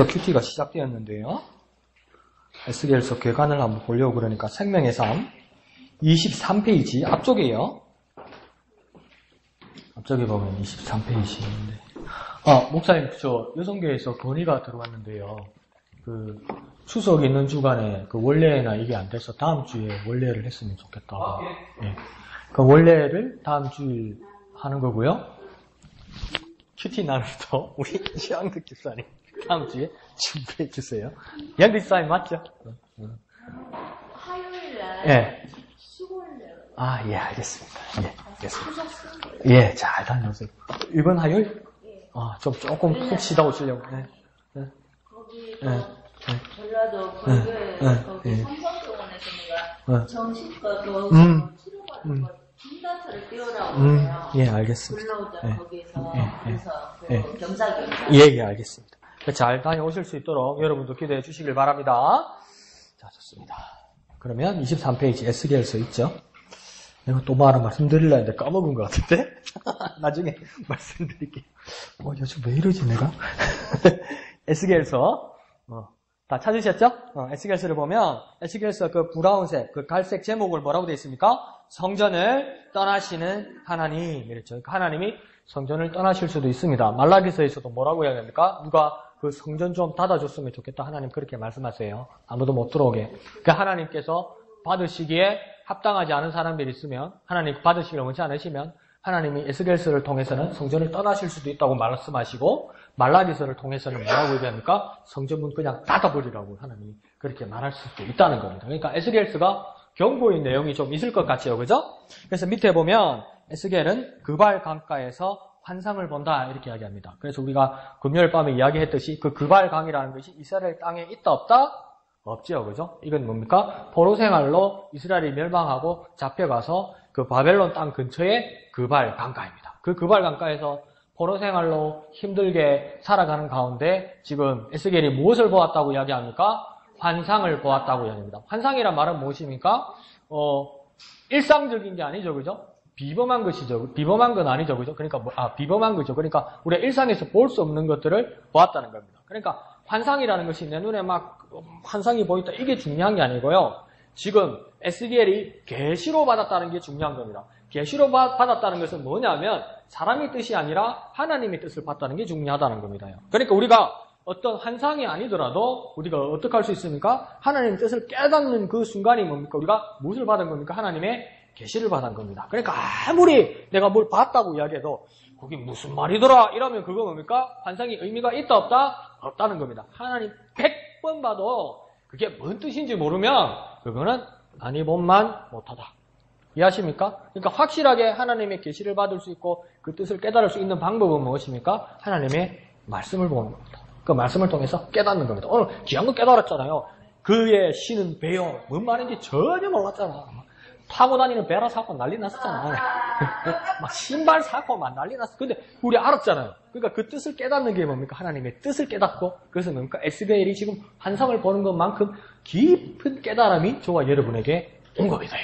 큐티가 시작되었는데요. 에스겔서 괴간을 한번 보려고 그러니까 생명의 삶 23페이지 앞쪽이에요. 앞쪽에 보면 23페이지인데 목사님 저 여성교회에서 건의가 들어왔는데요. 그 추석 있는 주간에 그 원래나 이게 안 돼서 다음 주에 원래를 했으면 좋겠다고. 예. 그 원래를 다음 주일 하는 거고요. 큐티 날도 우리 시황득 집사님 다음 주에 준비해 주세요. 양득 집사님 맞죠? 화요일날 예. 수고일날. 예, 알겠습니다. 예, 알겠습니다. 예, 잘 다녀오세요. 이번 화요일? 예. 조금 푹 쉬다 오시려고. 네. 네. 거기 네. 전라도 거기에 거기 네. 삼성병원에서 네. 내가 정신과 그 치료받는 거 진단서를 띄우라고 해요. 예, 알겠습니다. 불러오자 예. 거기에서 예. 그래서 그 겸사겸사. 예, 알겠습니다. 잘 다녀오실 수 있도록 여러분도 기대해 주시길 바랍니다. 자, 좋습니다. 그러면 23페이지 에스겔서 있죠? 내가 또 뭐 하나 말씀드리려 했는데 까먹은 것 같은데? 나중에 말씀드릴게요. 요즘 왜 이러지, 내가? 에스겔서, 다 찾으셨죠? 에스겔서를 보면, 에스겔서 그 브라운색, 그 갈색 제목을 뭐라고 되어 있습니까? 성전을 떠나시는 하나님. 이랬죠. 하나님이 성전을 떠나실 수도 있습니다. 말라기서에서도 뭐라고 해야 됩니까? 누가 그 성전 좀 닫아줬으면 좋겠다. 하나님 그렇게 말씀하세요. 아무도 못 들어오게. 그 하나님께서 받으시기에 합당하지 않은 사람들이 있으면, 하나님 받으시기를 원치 않으시면, 하나님이 에스겔서를 통해서는 성전을 떠나실 수도 있다고 말씀하시고, 말라기서를 통해서는 뭐라고 얘기합니까? 성전문 그냥 닫아버리라고 하나님이 그렇게 말할 수도 있다는 겁니다. 그러니까 에스겔서가 경고의 내용이 좀 있을 것 같죠, 그죠? 그래서 밑에 보면 에스겔은 그발 강가에서 환상을 본다 이렇게 이야기합니다. 그래서 우리가 금요일 밤에 이야기했듯이 그 그발 강이라는 것이 이스라엘 땅에 있다 없다? 없죠, 그죠? 이건 뭡니까? 포로 생활로 이스라엘이 멸망하고 잡혀가서 그 바벨론 땅 근처에 그발 강가입니다. 그 그발 강가에서 포로 생활로 힘들게 살아가는 가운데 지금 에스겔이 무엇을 보았다고 이야기합니까? 환상을 보았다고 이야기합니다. 환상이란 말은 무엇입니까? 일상적인 게 아니죠, 그죠? 비범한 것이죠. 비범한 건 아니죠, 그죠? 그러니까 비범한 거죠. 그러니까 우리가 일상에서 볼 수 없는 것들을 보았다는 겁니다. 그러니까 환상이라는 것이 내 눈에 막 환상이 보인다 이게 중요한 게 아니고요. 지금 에스겔이 계시로 받았다는 게 중요한 겁니다. 계시로 받았다는 것은 뭐냐면 사람의 뜻이 아니라 하나님의 뜻을 받다는 게 중요하다는 겁니다. 그러니까 우리가 어떤 환상이 아니더라도 우리가 어떻게 할 수 있습니까? 하나님의 뜻을 깨닫는 그 순간이 뭡니까? 우리가 무엇을 받은 겁니까? 하나님의 계시를 받은 겁니다. 그러니까 아무리 내가 뭘 봤다고 이야기해도 그게 무슨 말이더라 이러면 그거 뭡니까? 환상이 의미가 있다 없다? 없다는 겁니다. 하나님 100번 봐도 그게 뭔 뜻인지 모르면 그거는 아니 본만 못하다. 이해하십니까? 그러니까 확실하게 하나님의 계시를 받을 수 있고 그 뜻을 깨달을 수 있는 방법은 무엇입니까? 하나님의 말씀을 보는 겁니다. 그 말씀을 통해서 깨닫는 겁니다. 오늘 귀한 거 깨달았잖아요. 그의 신은 배요. 뭔 말인지 전혀 몰랐잖아. 타고 다니는 배라 사고 난리 났었잖아. 막 신발 사고 막 난리 났어. 근데 우리 알았잖아요. 그러니까 그 뜻을 깨닫는 게 뭡니까? 하나님의 뜻을 깨닫고 그것은 뭡니까? 에스겔이 지금 환상을 보는 것만큼 깊은 깨달음이 저와 여러분에게 온 겁니다.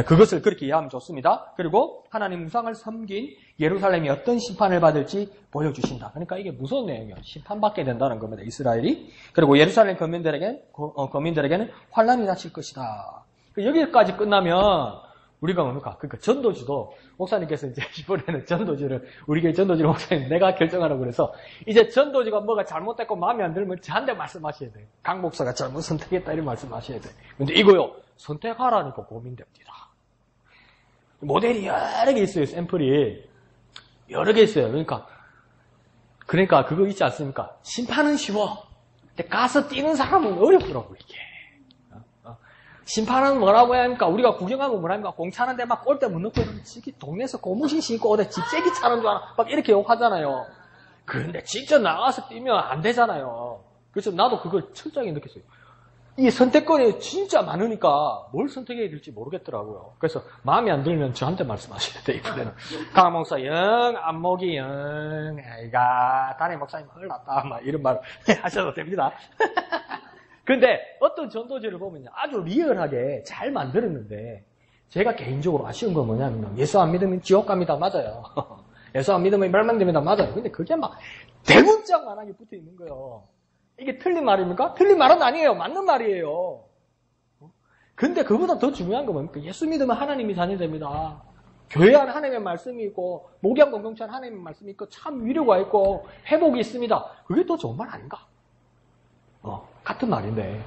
그것을 그렇게 이해하면 좋습니다. 그리고 하나님 우상을 섬긴 예루살렘이 어떤 심판을 받을지 보여주신다. 그러니까 이게 무서운 내용이에요. 심판받게 된다는 겁니다. 이스라엘이. 그리고 예루살렘 거민들에게는 환란이 닥칠 것이다. 여기까지 끝나면 우리가 뭡니까? 그러니까 전도지도 목사님께서 이제 이번에는 전도지를 우리 교회 전도지를 목사님 내가 결정하라고 그래서 이제 전도지가 뭐가 잘못됐고 마음에 안 들면 저한테 말씀하셔야 돼요. 강 목사가 잘못 선택했다 이런 말씀하셔야 돼요. 근데 이거요 선택하라니까 고민됩니다. 모델이 여러 개 있어요. 샘플이 여러 개 있어요. 그러니까 그거 있지 않습니까? 심판은 쉬워. 근데 가서 뛰는 사람은 어렵더라고 이게. 심판은 뭐라고 해야 합니까? 우리가 구경하면 뭐랍니까? 공 차는데 막 골대 못 넣고 동네에서 고무신 신고 어디 집세기 차는 줄 알아. 막 이렇게 욕하잖아요. 그런데 직접 나가서 뛰면 안 되잖아요. 그래서 나도 그걸 철저하게 느꼈어요. 이 선택권이 진짜 많으니까 뭘 선택해야 될지 모르겠더라고요. 그래서 마음에 안 들면 저한테 말씀하셔야 돼요. 이번에는. 강 목사 영, 안목이 영, 아이가 담임 목사님 흘렀다 막 이런 말 하셔도 됩니다. 근데 어떤 전도지를 보면 아주 리얼하게 잘 만들었는데 제가 개인적으로 아쉬운 건 뭐냐면 예수 안 믿으면 지옥 갑니다. 맞아요. 예수 안 믿으면 멸망됩니다. 맞아요. 근데 그게 막 대문짝만하게 붙어 있는 거예요. 이게 틀린 말입니까? 틀린 말은 아니에요. 맞는 말이에요. 근데 그보다 더 중요한 건 뭡니까? 예수 믿으면 하나님이 자녀됩니다. 교회 안에 하나님의 말씀이 있고 목양 공동체 안에 하나님의 말씀이 있고 참 위로가 있고 회복이 있습니다. 그게 더 좋은 말 아닌가? 같은 말인데.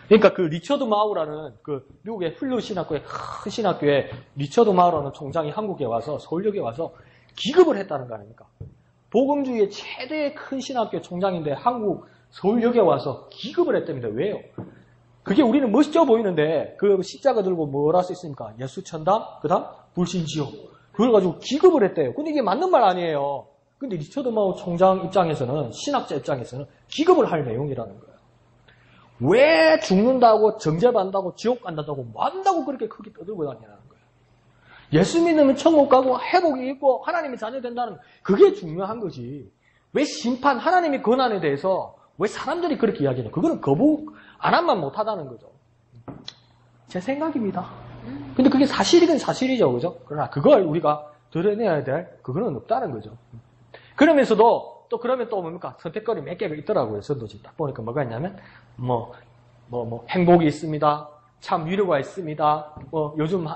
그러니까 그 리처드 마우라는 그 미국의 훌륭 신학교의 큰 신학교에 리처드 마우라는 총장이 한국에 와서 서울역에 와서 기급을 했다는 거 아닙니까? 복음주의의 최대의 큰 신학교 총장인데 한국 서울역에 와서 기급을 했답니다. 왜요? 그게 우리는 멋져 보이는데 그 십자가 들고 뭘 할 수 있습니까? 예수 천당, 그 다음 불신지옥. 그걸 가지고 기급을 했대요. 근데 이게 맞는 말 아니에요. 근데 리처드 마우 총장 입장에서는, 신학자 입장에서는 기급을 할 내용이라는 거예요. 왜 죽는다고, 정죄받는다고, 지옥 간다고, 뭐 한다고 그렇게 크게 떠들고 다니라는 거예요. 예수 믿으면 천국 가고 회복이 있고 하나님이 자녀 된다는 거, 그게 중요한 거지. 왜 심판, 하나님의 권한에 대해서 왜 사람들이 그렇게 이야기해요? 그거는 거부 안 한만 못하다는 거죠. 제 생각입니다. 근데 그게 사실이긴 사실이죠. 그죠? 그러나 그걸 우리가 드러내야 될 그거는 없다는 거죠. 그러면서도 그러면 또 뭡니까? 선택거리 몇 개가 있더라고요. 전도지 딱 보니까 뭐가 있냐면 행복이 있습니다. 참 위로가 있습니다. 요즘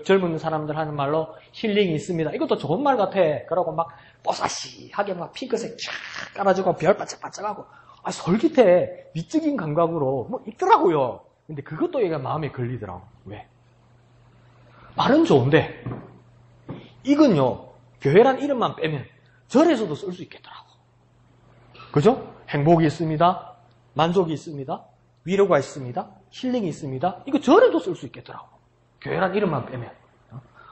젊은 사람들 하는 말로 힐링이 있습니다. 이것도 좋은 말 같아. 그러고 막 뽀사시하게 막 핑크색 쫙 깔아주고 별 반짝반짝하고 솔깃해. 미적인 감각으로 있더라고요. 근데 그것도 얘가 마음에 걸리더라고. 왜? 말은 좋은데 이건요, 교회란 이름만 빼면 절에서도 쓸 수 있겠더라고. 그죠? 행복이 있습니다. 만족이 있습니다. 위로가 있습니다. 힐링이 있습니다. 이거 절에도 쓸 수 있겠더라고. 교회란 이름만 빼면.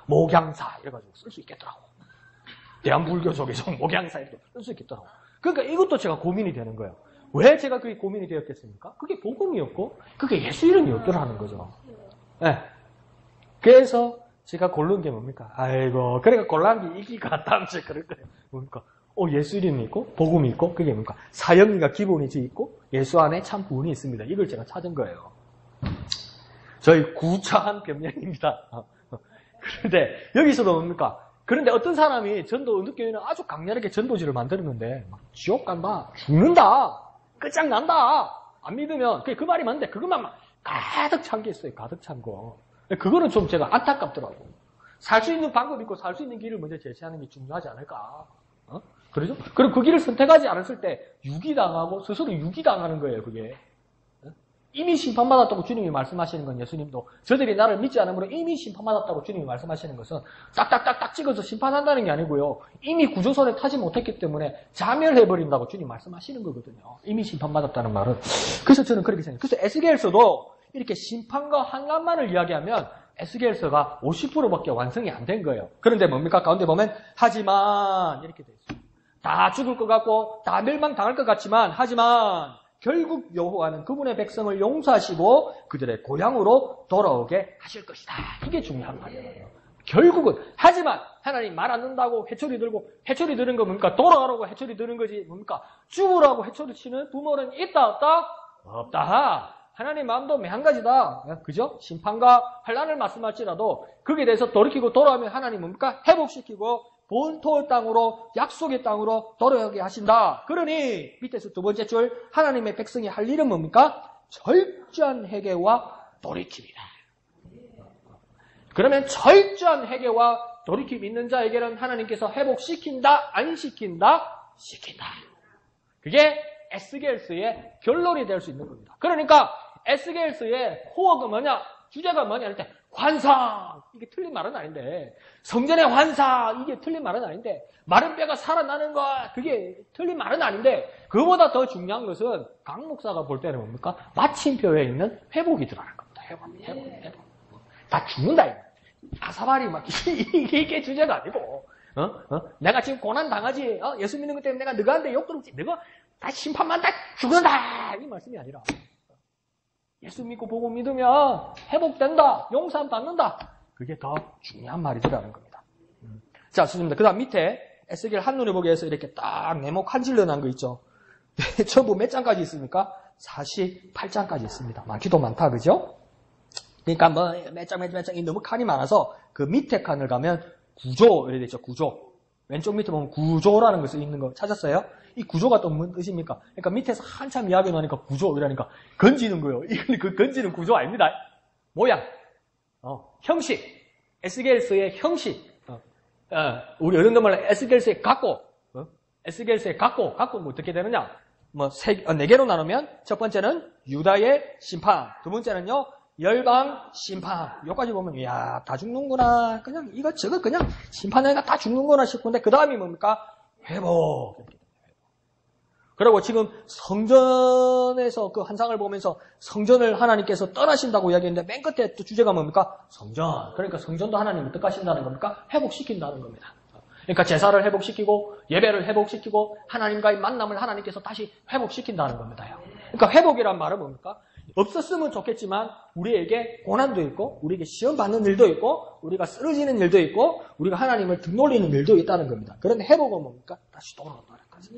목양사 이래가지고 쓸 수 있겠더라고. 대한불교적에서 목양사 이렇게 쓸 수 있겠더라고. 그러니까 이것도 제가 고민이 되는 거예요. 왜 제가 그게 고민이 되었겠습니까? 그게 복음이었고 그게 예수 이름이었더라는 거죠. 네. 그래서 제가 고른 게 뭡니까? 아이고, 그러니까 곤란 게 이기가 다음째 그럴 거예요. 뭡니까? 예수 이름이 있고, 복음이 있고, 그게 뭡니까? 사형리가 기본이 있고, 예수 안에 참 구원이 있습니다. 이걸 제가 찾은 거예요. 저희 구차한 변명입니다. 그런데, 여기서도 뭡니까? 그런데 어떤 사람이 전도 은덕교회는 아주 강렬하게 전도지를 만들었는데, 막 지옥 간다, 죽는다, 끝장난다, 안 믿으면, 그 말이 맞는데, 그것만 막 가득 찬 게 있어요. 가득 찬 거. 그거는 좀 제가 안타깝더라고. 살 수 있는 방법이 있고 살 수 있는 길을 먼저 제시하는 게 중요하지 않을까. 그러죠? 그럼 그 길을 선택하지 않았을 때 유기당하고 스스로 유기당하는 거예요, 그게. 이미 심판받았다고 주님이 말씀하시는 건 예수님도 저들이 나를 믿지 않으므로 이미 심판받았다고 주님이 말씀하시는 것은 딱딱딱딱 찍어서 심판한다는 게 아니고요. 이미 구조선에 타지 못했기 때문에 자멸해버린다고 주님 말씀하시는 거거든요. 이미 심판받았다는 말은. 그래서 저는 그렇게 생각해요. 그래서 에스겔서도 이렇게 심판과 환란만을 이야기하면 에스겔서가 50%밖에 완성이 안 된 거예요. 그런데 뭡니까? 가운데 보면 하지만 이렇게 돼 있어요. 다 죽을 것 같고 다 멸망당할 것 같지만 하지만 결국 여호와는 그분의 백성을 용서하시고 그들의 고향으로 돌아오게 하실 것이다. 이게 중요한 말이에요. 결국은 하지만 하나님 말 안 듣는다고 회초리 들고 회초리 드는 거 뭡니까? 돌아가라고 회초리 드는 거지 뭡니까? 죽으라고 회초리 치는 부모는 있다 없다? 없다. 하나님 마음도 한 가지다. 그죠? 심판과 환란을 말씀할지라도 거기에 대해서 돌이키고 돌아오면 하나님 뭡니까? 회복시키고 본토 땅으로 약속의 땅으로 돌아오게 하신다. 그러니 밑에서 두 번째 줄 하나님의 백성이 할 일은 뭡니까? 철저한 회개와 돌이킴이다. 그러면 철저한 회개와 돌이킴 있는 자에게는 하나님께서 회복시킨다? 안 시킨다? 시킨다. 그게 에스겔서의 결론이 될 수 있는 겁니다. 그러니까 에스겔서의 코어가 뭐냐? 주제가 뭐냐 할 때 환상! 이게 틀린 말은 아닌데 성전의 환상! 이게 틀린 말은 아닌데 마른 뼈가 살아나는 것! 그게 틀린 말은 아닌데 그보다 더 중요한 것은 강 목사가 볼 때는 뭡니까? 마침표에 있는 회복이더라는 겁니다. 회복. 다 죽는다. 아사발이 막 이게 주제가 아니고 내가 지금 고난 당하지 예수 믿는 것 때문에 내가 너한테 욕 들었지 너가 다 심판만 다 죽는다 이 말씀이 아니라 예수 믿고 보고 믿으면 회복된다 용서함 받는다 그게 더 중요한 말이더라는 겁니다. 자 좋습니다. 그 다음 밑에 에스겔 한눈에 보기 위해서 이렇게 딱 네모 칸질러 난 거 있죠. 전부 몇 장까지 있습니까? 48장까지 있습니다. 많기도 많다 그죠? 그러니까 몇 장 너무 칸이 많아서 그 밑에 칸을 가면 구조 이렇게 되죠. 구조 왼쪽 밑에 보면 구조라는 거 써 있는 거 찾았어요? 이 구조가 또 무슨 뜻입니까? 그러니까 밑에서 한참 이야기 나니까 구조 이라니까 건지는 거예요. 이건 그 건지는 구조 아닙니다. 모양, 형식, 에스겔서의 형식. 우리 어른들 말로 에스겔서의 각고, 에스겔서의 각고 뭐 어떻게 되느냐? 뭐 4개로 나누면 첫 번째는 유다의 심판, 두 번째는요 열방 심판. 여기까지 보면 야, 다 죽는구나. 그냥 이것저것 그냥 심판하니까 다 죽는구나 싶은데 그 다음이 뭡니까? 회복. 그리고 지금 성전에서 그 환상을 보면서 성전을 하나님께서 떠나신다고 이야기했는데 맨 끝에 또 주제가 뭡니까? 성전. 그러니까 성전도 하나님이 어떻게 하신다는 겁니까? 회복시킨다는 겁니다. 그러니까 제사를 회복시키고 예배를 회복시키고 하나님과의 만남을 하나님께서 다시 회복시킨다는 겁니다. 그러니까 회복이란 말은 뭡니까? 없었으면 좋겠지만 우리에게 고난도 있고 우리에게 시험 받는 일도 있고 우리가 쓰러지는 일도 있고 우리가 하나님을 등놀리는 일도 있다는 겁니다. 그런데 회복은 뭡니까? 다시 돌아온다는 거죠.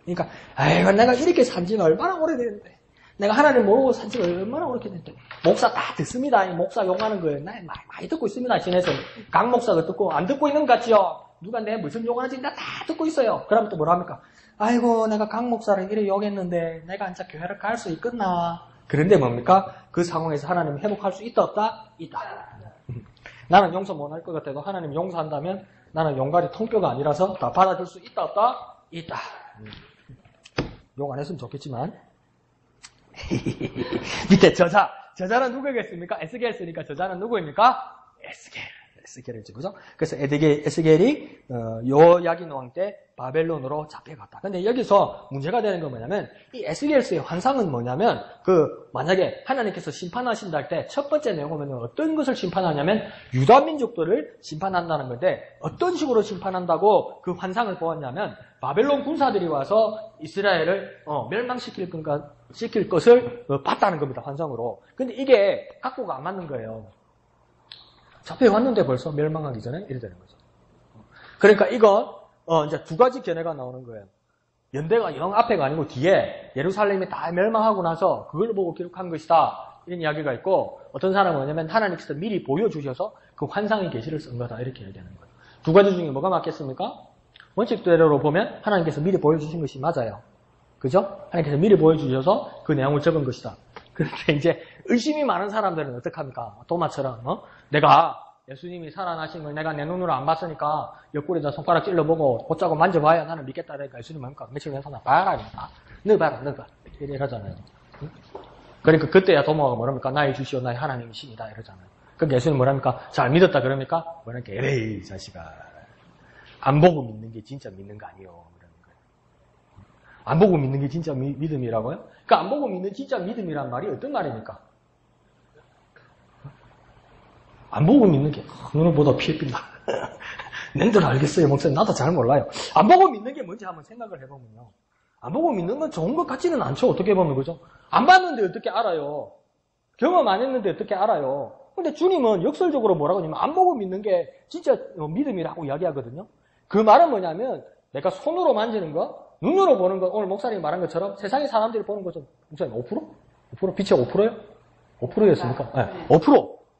그러니까 아이고 내가 이렇게 산 지가 얼마나 오래됐는데 내가 하나님 모르고 산 지가 얼마나 오래됐는데 목사 다 듣습니다. 목사 욕하는 거예요. 나 많이 듣고 있습니다. 진에서 강 목사가 듣고 안 듣고 있는 것 같지요? 누가 내 무슨 욕하는지 나 다 듣고 있어요. 그러면 또 뭐라 합니까? 아이고 내가 강 목사를 이래 욕했는데 내가 진짜 교회를 갈 수 있겠나? 그런데 뭡니까? 그 상황에서 하나님 회복할 수 있다 없다? 있다. 나는 용서 못 할 것 같아도 하나님 용서한다면 나는 용가리 통뼈가 아니라서 다 받아줄 수 있다 없다? 있다. 욕 안 했으면 좋겠지만 밑에 저자는 누구겠습니까? 에스겔 쓰니까 저자는 누구입니까? 에스겔이죠, 그죠? 그래서 에스겔이 요야긴 왕 때 바벨론으로 잡혀갔다. 근데 여기서 문제가 되는 건 뭐냐면 이 에스겔서의 환상은 뭐냐면 만약에 하나님께서 심판하신다 할 때 첫 번째 내용은 어떤 것을 심판하냐면 유다 민족들을 심판한다는 건데 어떤 식으로 심판한다고 그 환상을 보았냐면 바벨론 군사들이 와서 이스라엘을 멸망시킬 것을 봤다는 겁니다. 환상으로. 근데 이게 각도가 안 맞는 거예요. 잡혀왔는데 벌써 멸망하기 전에 이래 되는 거죠. 그러니까 이건 이제 두 가지 견해가 나오는 거예요. 연대가 영 앞에가 아니고 뒤에 예루살렘이 다 멸망하고 나서 그걸 보고 기록한 것이다. 이런 이야기가 있고 어떤 사람은 뭐냐면 하나님께서 미리 보여주셔서 그 환상의 계시를 쓴 거다. 이렇게 얘기하는 거예요. 두 가지 중에 뭐가 맞겠습니까? 원칙대로 보면 하나님께서 미리 보여주신 것이 맞아요. 그죠? 하나님께서 미리 보여주셔서 그 내용을 적은 것이다. 그런데 이제 의심이 많은 사람들은 어떡합니까? 도마처럼 내가 예수님이 살아나신 걸 내가 내 눈으로 안 봤으니까 옆구리에다 손가락 찔러보고 곧자고 만져봐야 나는 믿겠다. 그러니까 예수님 뭡니까? 며칠 전에 살아 봐라니까. 너 봐라. 이러잖아요. 그러니까 그때야 도마가 뭐랍니까? 나의 주시오 나의 하나님의 신이다 이러잖아요. 그러니까 예수님 뭐랍니까? 잘 믿었다 그럽니까? 뭐랄까? 에레이 자식아. 안 보고 믿는 게 진짜 믿는 거 아니요. 그러는 거예요. 안 보고 믿는 게 진짜 믿음이라고요? 그러니까 안 보고 믿는 진짜 믿음이란 말이 어떤 말입니까? 안 보고 믿는 게 눈을 보다 피해 빈다. nen들 알겠어요. 목사님 나도 잘 몰라요. 안 보고 믿는 게 뭔지 한번 생각을 해보면요. 안 보고 믿는 건 좋은 것 같지는 않죠. 어떻게 보면 그죠? 안 봤는데 어떻게 알아요? 경험 안 했는데 어떻게 알아요? 근데 주님은 역설적으로 뭐라고 하냐면 안 보고 믿는 게 진짜 믿음이라고 이야기하거든요. 그 말은 뭐냐면 내가 손으로 만지는 거, 눈으로 보는 거, 오늘 목사님이 말한 것처럼 세상의 사람들이 보는 것은 목사님 5%? 5%? 빛이 5%예요? 5%였습니까? 네.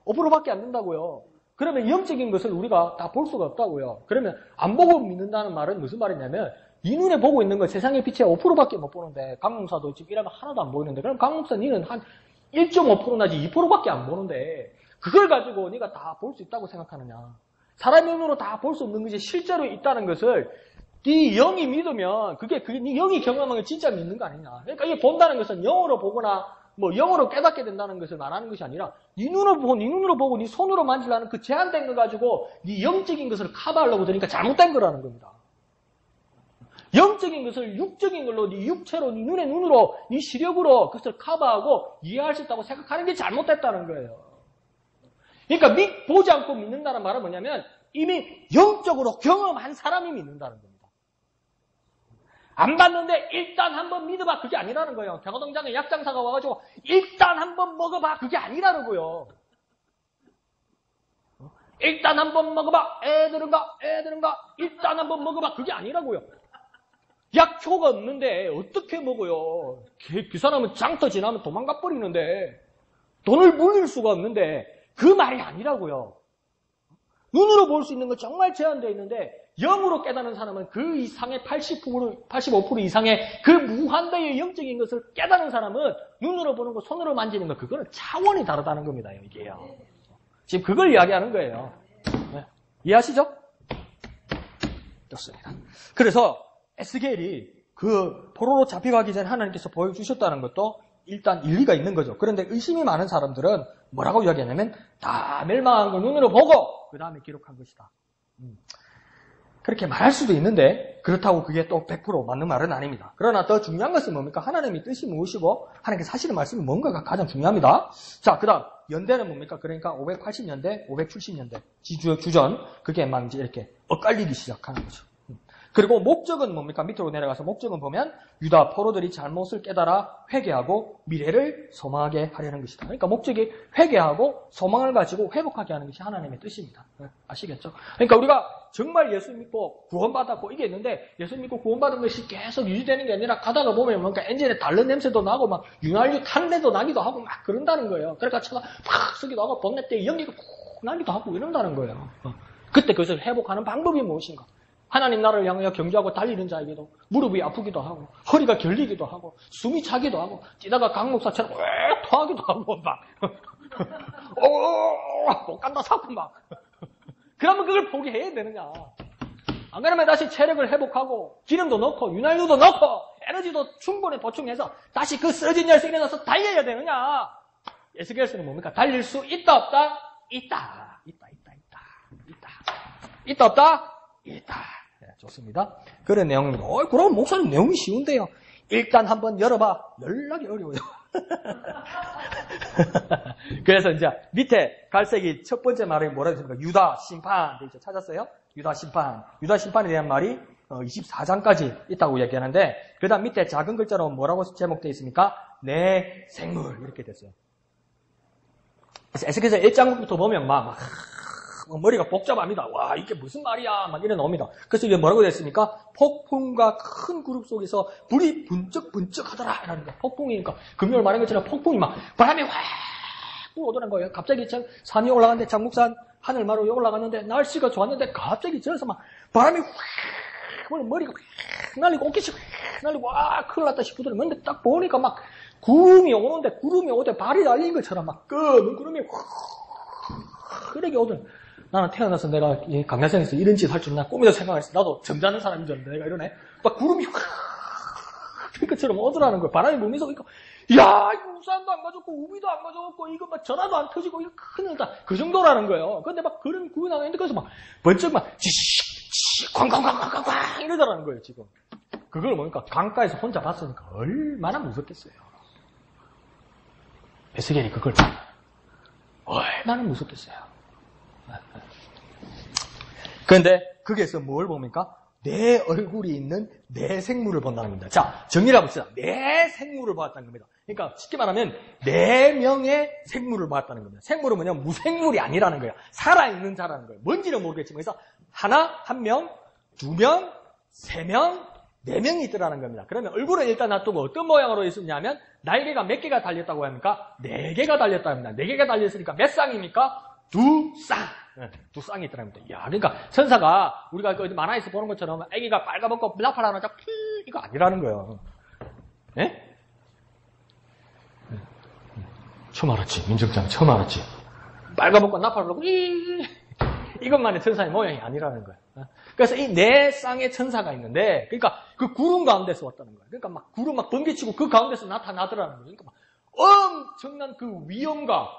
5%밖에 안 된다고요. 그러면 영적인 것을 우리가 다 볼 수가 없다고요. 그러면 안 보고 믿는다는 말은 무슨 말이냐면 이 눈에 보고 있는 건 세상의 빛의 5%밖에 못 보는데 강목사도 지금 이러면 하나도 안 보이는데 그럼 강목사 니는 한 1.5% 나지 2%밖에 안 보는데 그걸 가지고 네가 다 볼 수 있다고 생각하느냐. 사람의 눈으로 다 볼 수 없는 것이 실제로 있다는 것을 네 영이 믿으면 그게 네 영이 경험한 게 진짜 믿는 거 아니냐. 그러니까 이게 본다는 것은 영으로 보거나 뭐 영으로 깨닫게 된다는 것을 말하는 것이 아니라 네 눈으로 보고 네 손으로 만지려는 그 제한된 거 가지고 네 영적인 것을 커버하려고 드니까 잘못된 거라는 겁니다. 영적인 것을 육적인 걸로 네 육체로 네 눈으로 네 시력으로 그것을 커버하고 이해할 수 있다고 생각하는 게 잘못됐다는 거예요. 그러니까 보지 않고 믿는다는 말은 뭐냐면 이미 영적으로 경험한 사람이 믿는다는 겁니다. 안 봤는데 일단 한번 믿어봐 그게 아니라는 거예요. 경호동장에 약장사가 와가지고 일단 한번 먹어봐 그게 아니라는 일단 한번 먹어봐 애들은가 일단 한번 먹어봐 그게 아니라고요. 약초가 없는데 어떻게 먹어요. 그 사람은 장터 지나면 도망가 버리는데 돈을 물릴 수가 없는데 그 말이 아니라고요. 눈으로 볼 수 있는 건 정말 제한되어 있는데 영으로 깨닫는 사람은 그 이상의 85% 이상의 그 무한대의 영적인 것을 깨닫는 사람은 눈으로 보는 거, 손으로 만지는 거, 그거는 차원이 다르다는 겁니다, 이게요. 지금 그걸 이야기하는 거예요. 네. 이해하시죠? 좋습니다. 그래서 에스겔이 그 포로로 잡혀가기 전에 하나님께서 보여주셨다는 것도 일단 일리가 있는 거죠. 그런데 의심이 많은 사람들은 뭐라고 이야기하냐면 다 멸망한 걸 눈으로 보고 그 다음에 기록한 것이다. 그렇게 말할 수도 있는데 그렇다고 그게 또 100% 맞는 말은 아닙니다. 그러나 더 중요한 것은 뭡니까? 하나님의 뜻이 무엇이고 하나님께서 하시는 말씀이 뭔가가 가장 중요합니다. 자, 그 다음 연대는 뭡니까? 그러니까 580년대, 570년대 주전 그게 막 이제 이렇게 엇갈리기 시작하는 거죠. 그리고 목적은 뭡니까? 밑으로 내려가서 목적은 보면 유다 포로들이 잘못을 깨달아 회개하고 미래를 소망하게 하려는 것이다. 그러니까 목적이 회개하고 소망을 가지고 회복하게 하는 것이 하나님의 뜻입니다. 아시겠죠? 그러니까 우리가 정말 예수 믿고 구원받았고 이게 있는데 예수 믿고 구원받은 것이 계속 유지되는 게 아니라 가다가 보면 뭔가 엔진에 다른 냄새도 나고 막 윤활유 탄내도 나기도 하고 막 그런다는 거예요. 그러니까 차가 팍 쓰기도 하고 bonnet 연기가 푹 나기도 하고 이런다는 거예요. 그때 그것을 회복하는 방법이 무엇인가? 하나님 나라를 향하여 경주하고 달리는 자에게도 무릎이 아프기도 하고 허리가 결리기도 하고 숨이 차기도 하고 뛰다가 강목사처럼 왜 토하기도 하고 막 못 간다 사고 막 그러면 그걸 포기해야 되느냐. 안 그러면 다시 체력을 회복하고 기름도 넣고 윤활유도 넣고 에너지도 충분히 보충해서 다시 그 쓰러진 자리에서 일어나서 달려야 되느냐. 에스겔서는 뭡니까? 달릴 수 있다 없다? 있다. 있다 없다? 있다. 네, 좋습니다. 그런 내용입니다. 그럼 목사님 내용이 쉬운데요. 일단 한번 열어봐. 연락이 어려워요. 그래서 이제 밑에 갈색이 첫 번째 말이 뭐라고 했습니까? 유다 심판. 찾았어요? 유다 심판. 유다 심판에 대한 말이 24장까지 있다고 얘기하는데 그 다음 밑에 작은 글자로 뭐라고 제목되어 있습니까? 내 생물 이렇게 됐어요. 그래서 에스겔서 1장부터 보면 막 머리가 복잡합니다. 와, 이게 무슨 말이야? 막 이래 나옵니다. 그래서 이게 뭐라고 됐습니까? 폭풍과 큰 그룹 속에서 불이 bun쩍 하더라. 라는 거예요. 폭풍이니까, 금요일 말한 것처럼 폭풍이 막, 바람이 확 불어오더란 거예요. 갑자기 산이 올라갔는데, 장목산 하늘마로 올라갔는데, 날씨가 좋았는데, 갑자기 저에서 막, 바람이 확, 머리가 확 날리고, 옷깃이 확 날리고, 와, 큰일 났다 싶더니, 근데 딱 보니까 막, 구름이 오대 발이 날린 것처럼 막, 검은 구름이 확, 흐르게 오더니, 나는 태어나서 내가 이 강야성에서 이런 짓 할 줄 나 꿈에도 생각 안 했어. 나도 점잖은 사람인 줄 알았는데 내가 이러네. 막 구름이 확 그처럼 오더라는 거야. 바람이 불면서 그러니까 야, 이거 우산도 안 가졌고 우비도 안 가졌고 이거 막 전화도 안 터지고 이거 큰일 다. 그 정도라는 거예요. 근데 막 그런 구름이 나는데 그래서 막 번쩍 막 쾅쾅쾅쾅쾅 이러더라는 거예요, 지금. 그걸 보니까 강가에서 혼자 봤으니까 얼마나 무섭겠어요. 에스겔이 그걸 얼마나 무섭겠어요. 그런데 거기에서 뭘 봅니까? 내 얼굴이 있는 내 생물을 본다는 겁니다. 자, 정리를 해봅시다. 내 생물을 보았다는 겁니다. 그러니까 쉽게 말하면 4명의 생물을 보았다는 겁니다. 생물은 뭐냐면 무생물이 아니라는 거예요. 살아있는 자라는 거예요. 뭔지는 모르겠지만 그래서 하나, 1명, 2명, 3명, 4명이 있더라는 겁니다. 그러면 얼굴은 일단 놔두고 어떤 모양으로 있었냐면 날개가 몇 개가 달렸다고 합니까? 4개가 달렸다고 합니다. 4개가 달렸으니까 몇 쌍입니까? 2쌍. 네, 2쌍이 있더라는 겁니다. 야, 그러니까 천사가 우리가 그 만화에서 보는 것처럼 애기가 빨가벗고 나팔 하나 쫙 이거 아니라는 거예요. 예? 처음 알았지. 민정장 처음 알았지. 빨가벗고 나팔 하고 이것만의 천사의 모양이 아니라는 거예요. 그래서 이 4쌍의 천사가 있는데, 그러니까 그 구름 가운데서 왔다는 거예요. 그러니까 막 구름 막 번개치고 그 가운데서 나타나더라는 거예요. 그러니까 막 엄청난 그 위엄과,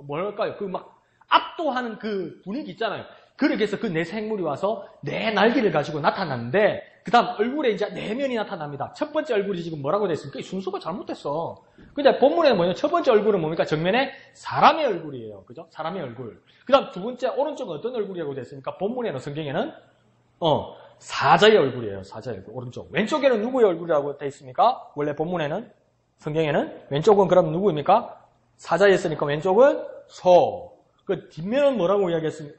뭐랄까요. 그 막 압도하는 그 분위기 있잖아요. 그러기 위해서 그 4생물이 와서 4날개를 가지고 나타났는데, 그 다음 얼굴에 이제 4면이 나타납니다. 첫 번째 얼굴이 지금 뭐라고 됐습니까? 순서가 잘못됐어. 근데 본문에는 뭐냐? 첫 번째 얼굴은 뭡니까? 정면에 사람의 얼굴이에요. 그죠? 사람의 얼굴. 그 다음 두 번째 오른쪽은 어떤 얼굴이라고 됐습니까? 본문에는 성경에는, 사자의 얼굴이에요. 사자의 얼굴. 오른쪽. 왼쪽에는 누구의 얼굴이라고 돼 있습니까? 원래 본문에는, 성경에는. 왼쪽은 그럼 누구입니까? 사자였으니까 왼쪽은 소. 그 뒷면은 뭐라고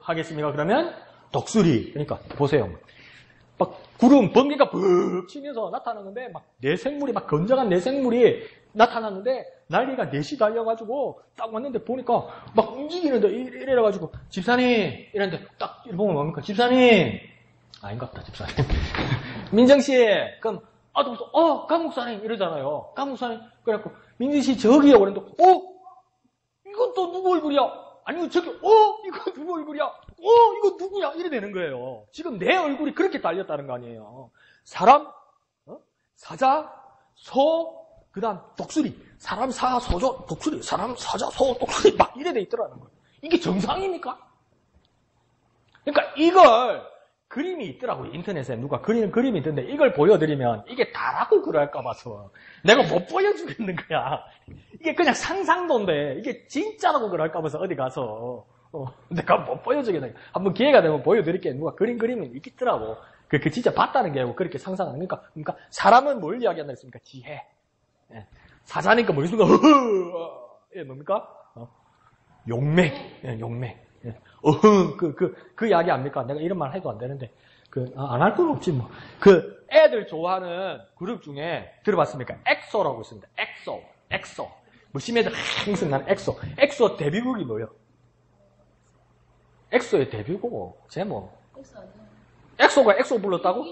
하겠습니까? 그러면 독수리. 그러니까 보세요. 막 구름, 번개가 벅 치면서 나타나는데 막 4생물이 막 건장한 4생물이 나타났는데 날개가 4시 달려가지고 딱 왔는데 보니까 막 움직이는데 이래가지고 집사님 이랬는데 딱 보면 뭡니까? 집사님 아닌갑다, 집사님. 민정씨, 그럼, 강 목사님, 이러잖아요. 강 목사님, 그래갖고, 민정씨 저기요, 그랬는데, 이건 또 누구 얼굴이야? 아니면 저기, 이거 누구 얼굴이야? 이거 누구야? 이래 되는 거예요. 지금 내 얼굴이 그렇게 달렸다는 거 아니에요. 사람, 사자, 소, 그 다음 독수리. 사람, 사, 소조, 독수리. 사람, 사자, 소, 독수리. 막 이래 돼 있더라는 거예요. 이게 정상입니까? 그러니까 이걸, 그림이 있더라고요. 인터넷에 누가 그리는 그림이 있던데 이걸 보여드리면 이게 다라고 그럴까 봐서 내가 못 보여주겠는 거야. 이게 그냥 상상도인데 이게 진짜라고 그럴까 봐서 어디 가서 내가 못 보여주겠는 거야. 한번 기회가 되면 보여드릴게. 누가 그림이 있더라고. 그 진짜 봤다는 게 아니고 그렇게 상상하는 거니까. 그러니까 사람은 뭘 이야기한다 했습니까? 지혜. 예. 사자니까 머릿속에 예, 뭡니까? 용맹. 예, 용맹. 예. 그 이야기 압니까? 내가 이런 말 해도 안 되는데, 안 할 건 없지, 뭐. 애들 좋아하는 그룹 중에 들어봤습니까? 엑소라고 있습니다. 엑소. 뭐, 심해들 항상 나는 엑소. 엑소 데뷔곡이 뭐예요? 엑소의 데뷔곡, 제목. 엑소가 엑소 불렀다고?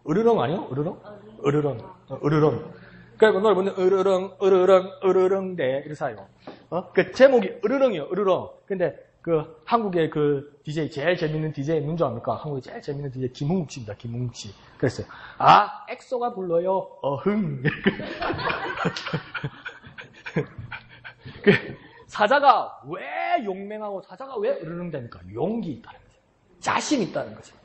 으르렁 아니요? 으르렁. 그리고 노래 보면 으르렁 이러사요. 그 제목이 으르렁이요, 으르렁. 근데 한국의 DJ 제일 재밌는 DJ 누군 줄 압니까? 한국의 제일 재밌는 DJ 김웅국 씨입니다. 김웅국 씨. 그랬어요. 엑소가 불러요. 사자가 왜 용맹하고 사자가 왜 으르렁 됩니까? 용기 있다는 거죠. 자신 있다는 거죠.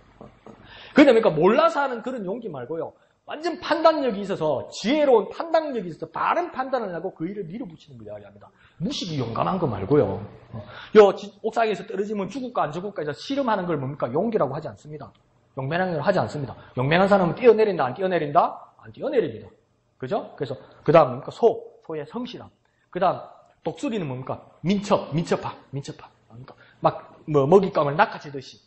그게 뭡니까? 몰라서 하는 그런 용기 말고요. 완전 판단력이 있어서 지혜로운 판단력이 있어서 바른 판단을 하고 그 일을 밀어붙이는 걸 이야기합니다. 무식이 용감한 거 말고요. 옥상에서 떨어지면 죽을까 안 죽을까 해서 실험하는 걸 뭡니까? 용기라고 하지 않습니다. 용맹한 걸 하지 않습니다. 용맹한 사람은 뛰어내린다 안 뛰어내린다? 안 뛰어내립니다. 그죠? 그래서 그 다음 뭡니까? 소의 성실함. 그 다음 독수리는 뭡니까? 민첩함. 그러니까 먹잇감을 낚아채듯이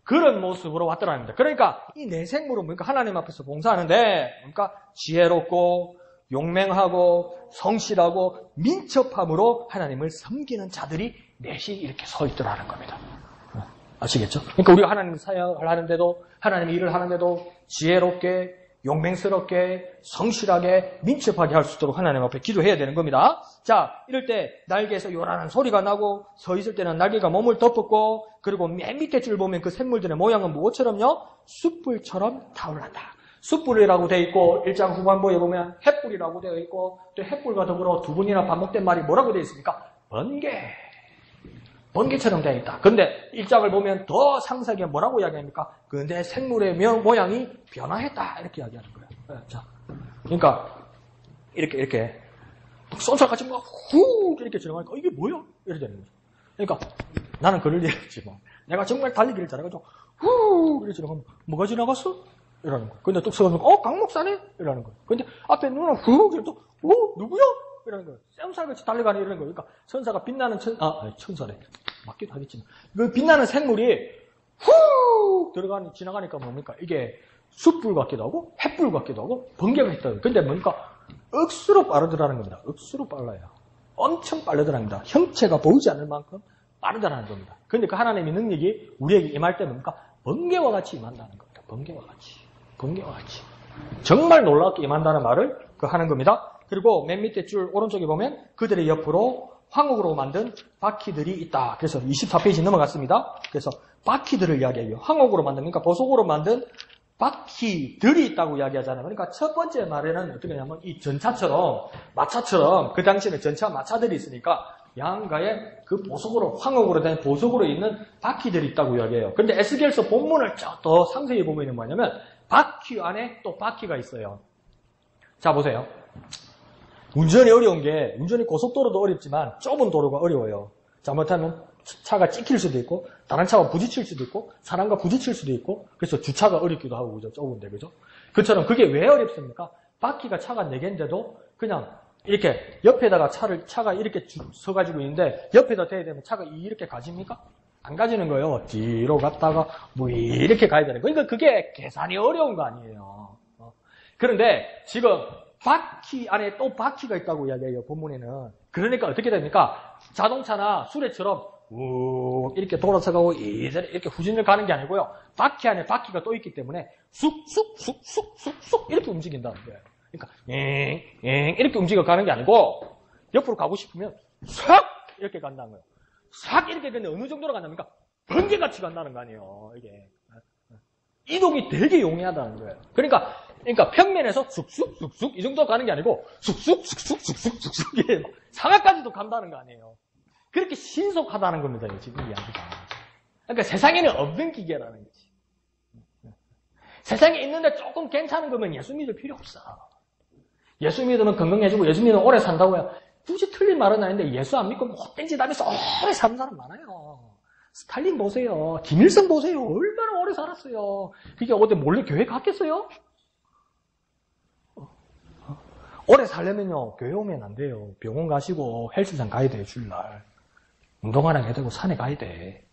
그런 모습으로 왔더라는 겁니다. 그러니까 이 내생물은 뭡니까? 하나님 앞에서 봉사하는데 뭡니까? 지혜롭고 용맹하고 성실하고 민첩함으로 하나님을 섬기는 자들이 넷이 이렇게 서 있더라는 겁니다. 아시겠죠? 그러니까 우리가 하나님 사역을 하는데도 하나님 일을 하는데도 지혜롭게 용맹스럽게 성실하게 민첩하게 할 수 있도록 하나님 앞에 기도해야 되는 겁니다. 자, 이럴 때 날개에서 요란한 소리가 나고 서 있을 때는 날개가 몸을 덮었고 그리고 맨 밑에 줄 보면 그 생물들의 모양은 무엇처럼요? 숯불처럼 타올랐다. 숯불이라고 되어 있고 1장 후반부에 보면 횃불이라고 되어 있고 또 횃불과 더불어 두 번이나 반복된 말이 뭐라고 되어 있습니까? 번개처럼 되어 있다. 근데 1장을 보면 더 상세하게 뭐라고 이야기합니까? 근데 생물의 모양이 변화했다. 이렇게 이야기하는 거예요. 자, 그러니까 이렇게 쏜살같이 막 후 이렇게 지나가니까 이게 뭐야? 이렇게 되는 거죠. 그러니까 나는 그럴 리 없지 뭐. 내가 정말 달리기를 잘해가지고 후 이렇게 지나가면 뭐가 지나갔어? 이러는 거예요. 근데 뚝 서가지고 강 목사네? 이러는 거예요. 근데 앞에 누나 후 그래도 누구야? 이러는 거예요. 쌤살같이 달려가네 이러는 거예요. 그러니까 천사가 빛나는 천사래. 맞기도 하겠지만 그 빛나는 생물이 후 지나가니까 뭡니까? 이게 숯불 같기도 하고 횃불 같기도 하고 번개가 있다. 근데 뭡니까? 억수로 빠르더라는 겁니다. 억수로 빨라요. 엄청 빠르더라는 겁니다. 형체가 보이지 않을 만큼 빠르다는 겁니다. 그런데 그 하나님의 능력이 우리에게 임할 때 뭡니까? 번개와 같이 임한다는 겁니다. 번개와 같이. 정말 놀랍게 임한다는 말을 하는 겁니다. 그리고 맨 밑에 줄 오른쪽에 보면 그들의 옆으로 황옥으로 만든 바퀴들이 있다. 그래서 24페이지 넘어갔습니다. 그래서 바퀴들을 이야기해요. 황옥으로 만든, 그러니까 보석으로 만든 바퀴들이 있다고 이야기하잖아요. 그러니까 첫 번째 말에는 어떻게 하냐면 이 전차처럼, 마차처럼 그 당시에는 전차 마차들이 있으니까 양가에 그 보석으로, 황옥으로 된 보석으로 있는 바퀴들이 있다고 이야기해요. 그런데 에스겔서 본문을 더 상세히 보면 뭐냐면 바퀴 안에 또 바퀴가 있어요. 자, 보세요. 운전이 어려운 게 운전이 고속도로도 어렵지만 좁은 도로가 어려워요. 잘못하면 차가 찍힐 수도 있고 다른 차와 부딪힐 수도 있고 사람과 부딪힐 수도 있고 그래서 주차가 어렵기도 하고 그죠? 좁은데 그죠? 그처럼 그게 왜 어렵습니까? 바퀴가 차가 4개인데도 그냥 이렇게 옆에다가 차가 이렇게 서가지고 있는데 옆에다 대야 되면 차가 이렇게 가집니까? 안 가지는 거예요. 뒤로 갔다가 뭐 이렇게 가야 되는 거예요. 그러니까 그게 계산이 어려운 거 아니에요. 그런데 지금 바퀴 안에 또 바퀴가 있다고 이야기해요. 본문에는. 그러니까 어떻게 됩니까? 자동차나 수레처럼 이렇게 돌아서가고 이렇게 후진을 가는 게 아니고요. 바퀴 안에 바퀴가 또 있기 때문에 쑥쑥쑥쑥쑥쑥 이렇게 움직인다는 거예요. 그러니까 이렇게 움직여 가는 게 아니고 옆으로 가고 싶으면 싹 이렇게 간다는 거예요. 싹 이렇게 되는데 어느 정도로 간답니까? 번개같이 간다는 거 아니에요. 이게 이동이 되게 용이하다는 거예요. 그러니까 평면에서 쑥쑥쑥쑥 이 정도 가는 게 아니고 쑥쑥쑥쑥쑥쑥 이게 상하까지도 간다는 거 아니에요. 그렇게 신속하다는 겁니다. 지금 이야기가. 그러니까 세상에는 없는 기계라는 거지. 세상에 있는데 조금 괜찮은 거면 예수 믿을 필요 없어. 예수 믿으면 건강해지고 예수 믿으면 오래 산다고요. 굳이 틀린 말은 아닌데 예수 안 믿고 못된 짓 하면서 오래 사는 사람 많아요. 스탈린 보세요. 김일성 보세요. 얼마나 오래 살았어요. 그게 어디 몰래 교회 갔겠어요? 오래 살려면요. 교회 오면 안 돼요. 병원 가시고 헬스장 가야 돼요. 주일날. 운동하나 해야 되고 산에 가야 돼.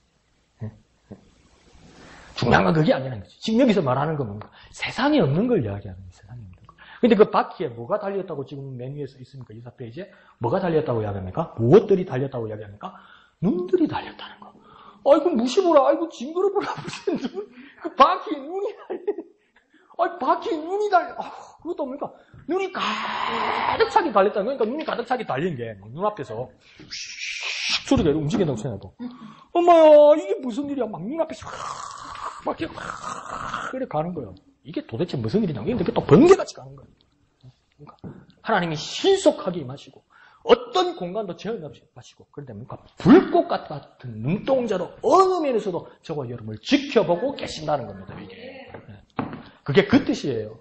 중요한 건 그게 아니라는 거지. 지금 여기서 말하는 건 뭔가 세상에 없는 걸 이야기하는 거예요. 세상에 없는 거. 근데 그 바퀴에 뭐가 달렸다고 지금 메뉴에서 있습니까? 24페이지에 뭐가 달렸다고 이야기합니까? 무엇들이 달렸다고 이야기합니까? 눈들이 달렸다는 거. 아이고 무시보라. 아이고 징그러보라. 무슨 눈? 그 바퀴에 눈이 달려. 아이 바퀴에 눈이 달려. 그것도 뭡니까? 눈이 가득 차게 달렸다는 거니까 눈이 가득 차게 달린 게 눈앞에서 소리가 움직인다고 생각하고 엄마야 이게 무슨 일이야? 막 눈앞에서 막 이렇게 가는 거예요. 이게 도대체 무슨 일이냐고. 이게 또 번개같이 가는 거예요. 그러니까 하나님이 신속하게 임하시고 어떤 공간도 제한 없이 임하시고 그런데 뭔가 불꽃 같은 눈동자로 어느 면에서도 저와 여러분을 지켜보고 계신다는 겁니다. 이게 그게 그 뜻이에요.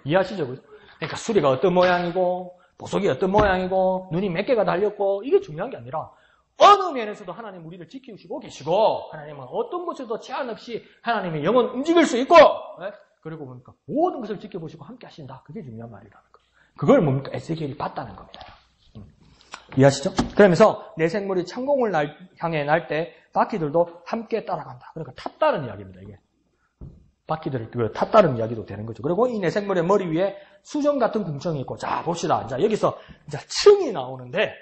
이해하시죠? 그러니까 수리가 어떤 모양이고 보석이 어떤 모양이고 눈이 몇 개가 달렸고 이게 중요한 게 아니라 어느 면에서도 하나님 우리를 지키시고 계시고 하나님은 어떤 곳에도 제한 없이 하나님의 영은 움직일 수 있고 그리고 뭡니까? 모든 것을 지켜보시고 함께 하신다. 그게 중요한 말이라는 거. 그걸 뭡니까? 에스겔이 봤다는 겁니다. 이해하시죠? 그러면서 내 생물이 창공을 향해 날 때 바퀴들도 함께 따라간다. 그러니까 탔다는 이야기입니다. 이게 바퀴들을 탔다는 이야기도 되는 거죠. 그리고 이 내 생물의 머리 위에 수정 같은 궁청이 있고 자 봅시다. 자 여기서 이제 층이 나오는데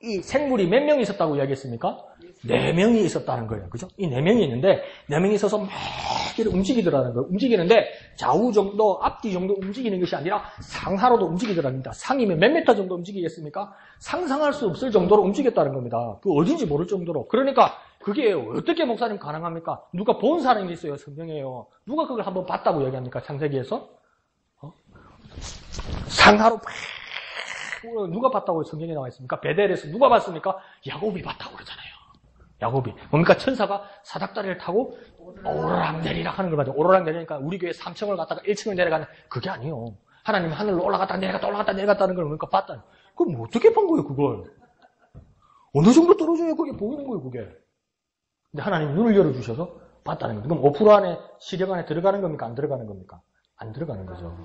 이 생물이 몇 명이 있었다고 이야기했습니까? 4명이 있었다는 거예요. 그죠? 이 4명이 있는데 4명이 있어서 막 이렇게 움직이더라는 거예요. 움직이는데 좌우 정도, 앞뒤 정도 움직이는 것이 아니라 상하로도 움직이더라는 겁니다. 상이면 몇 미터 정도 움직이겠습니까? 상상할 수 없을 정도로 움직였다는 겁니다. 그 어딘지 모를 정도로. 그러니까 그게 어떻게 목사님 가능합니까? 누가 본 사람이 있어요. 성경에요. 누가 그걸 한번 봤다고 이야기합니까? 창세기에서? 상하로 누가 봤다고 성경에 나와 있습니까? 베델에서 누가 봤습니까? 야곱이 봤다고 그러잖아요. 야곱이. 뭡니까? 천사가 사닥다리를 타고 오르락내리락 하는 걸 봐요. 오르락내리니까 우리 교회 3층을 갔다가 1층을 내려가는 그게 아니에요. 하나님이 하늘로 올라갔다 내려갔다는 걸 뭡니까? 봤다는. 그럼 어떻게 본 거예요, 그걸? 어느 정도 떨어져야 그게 보이는 거예요, 그게. 근데 하나님 눈을 열어주셔서 봤다는 거예요. 그럼 5% 안에, 시력 안에 들어가는 겁니까? 안 들어가는 겁니까? 안 들어가는 거죠.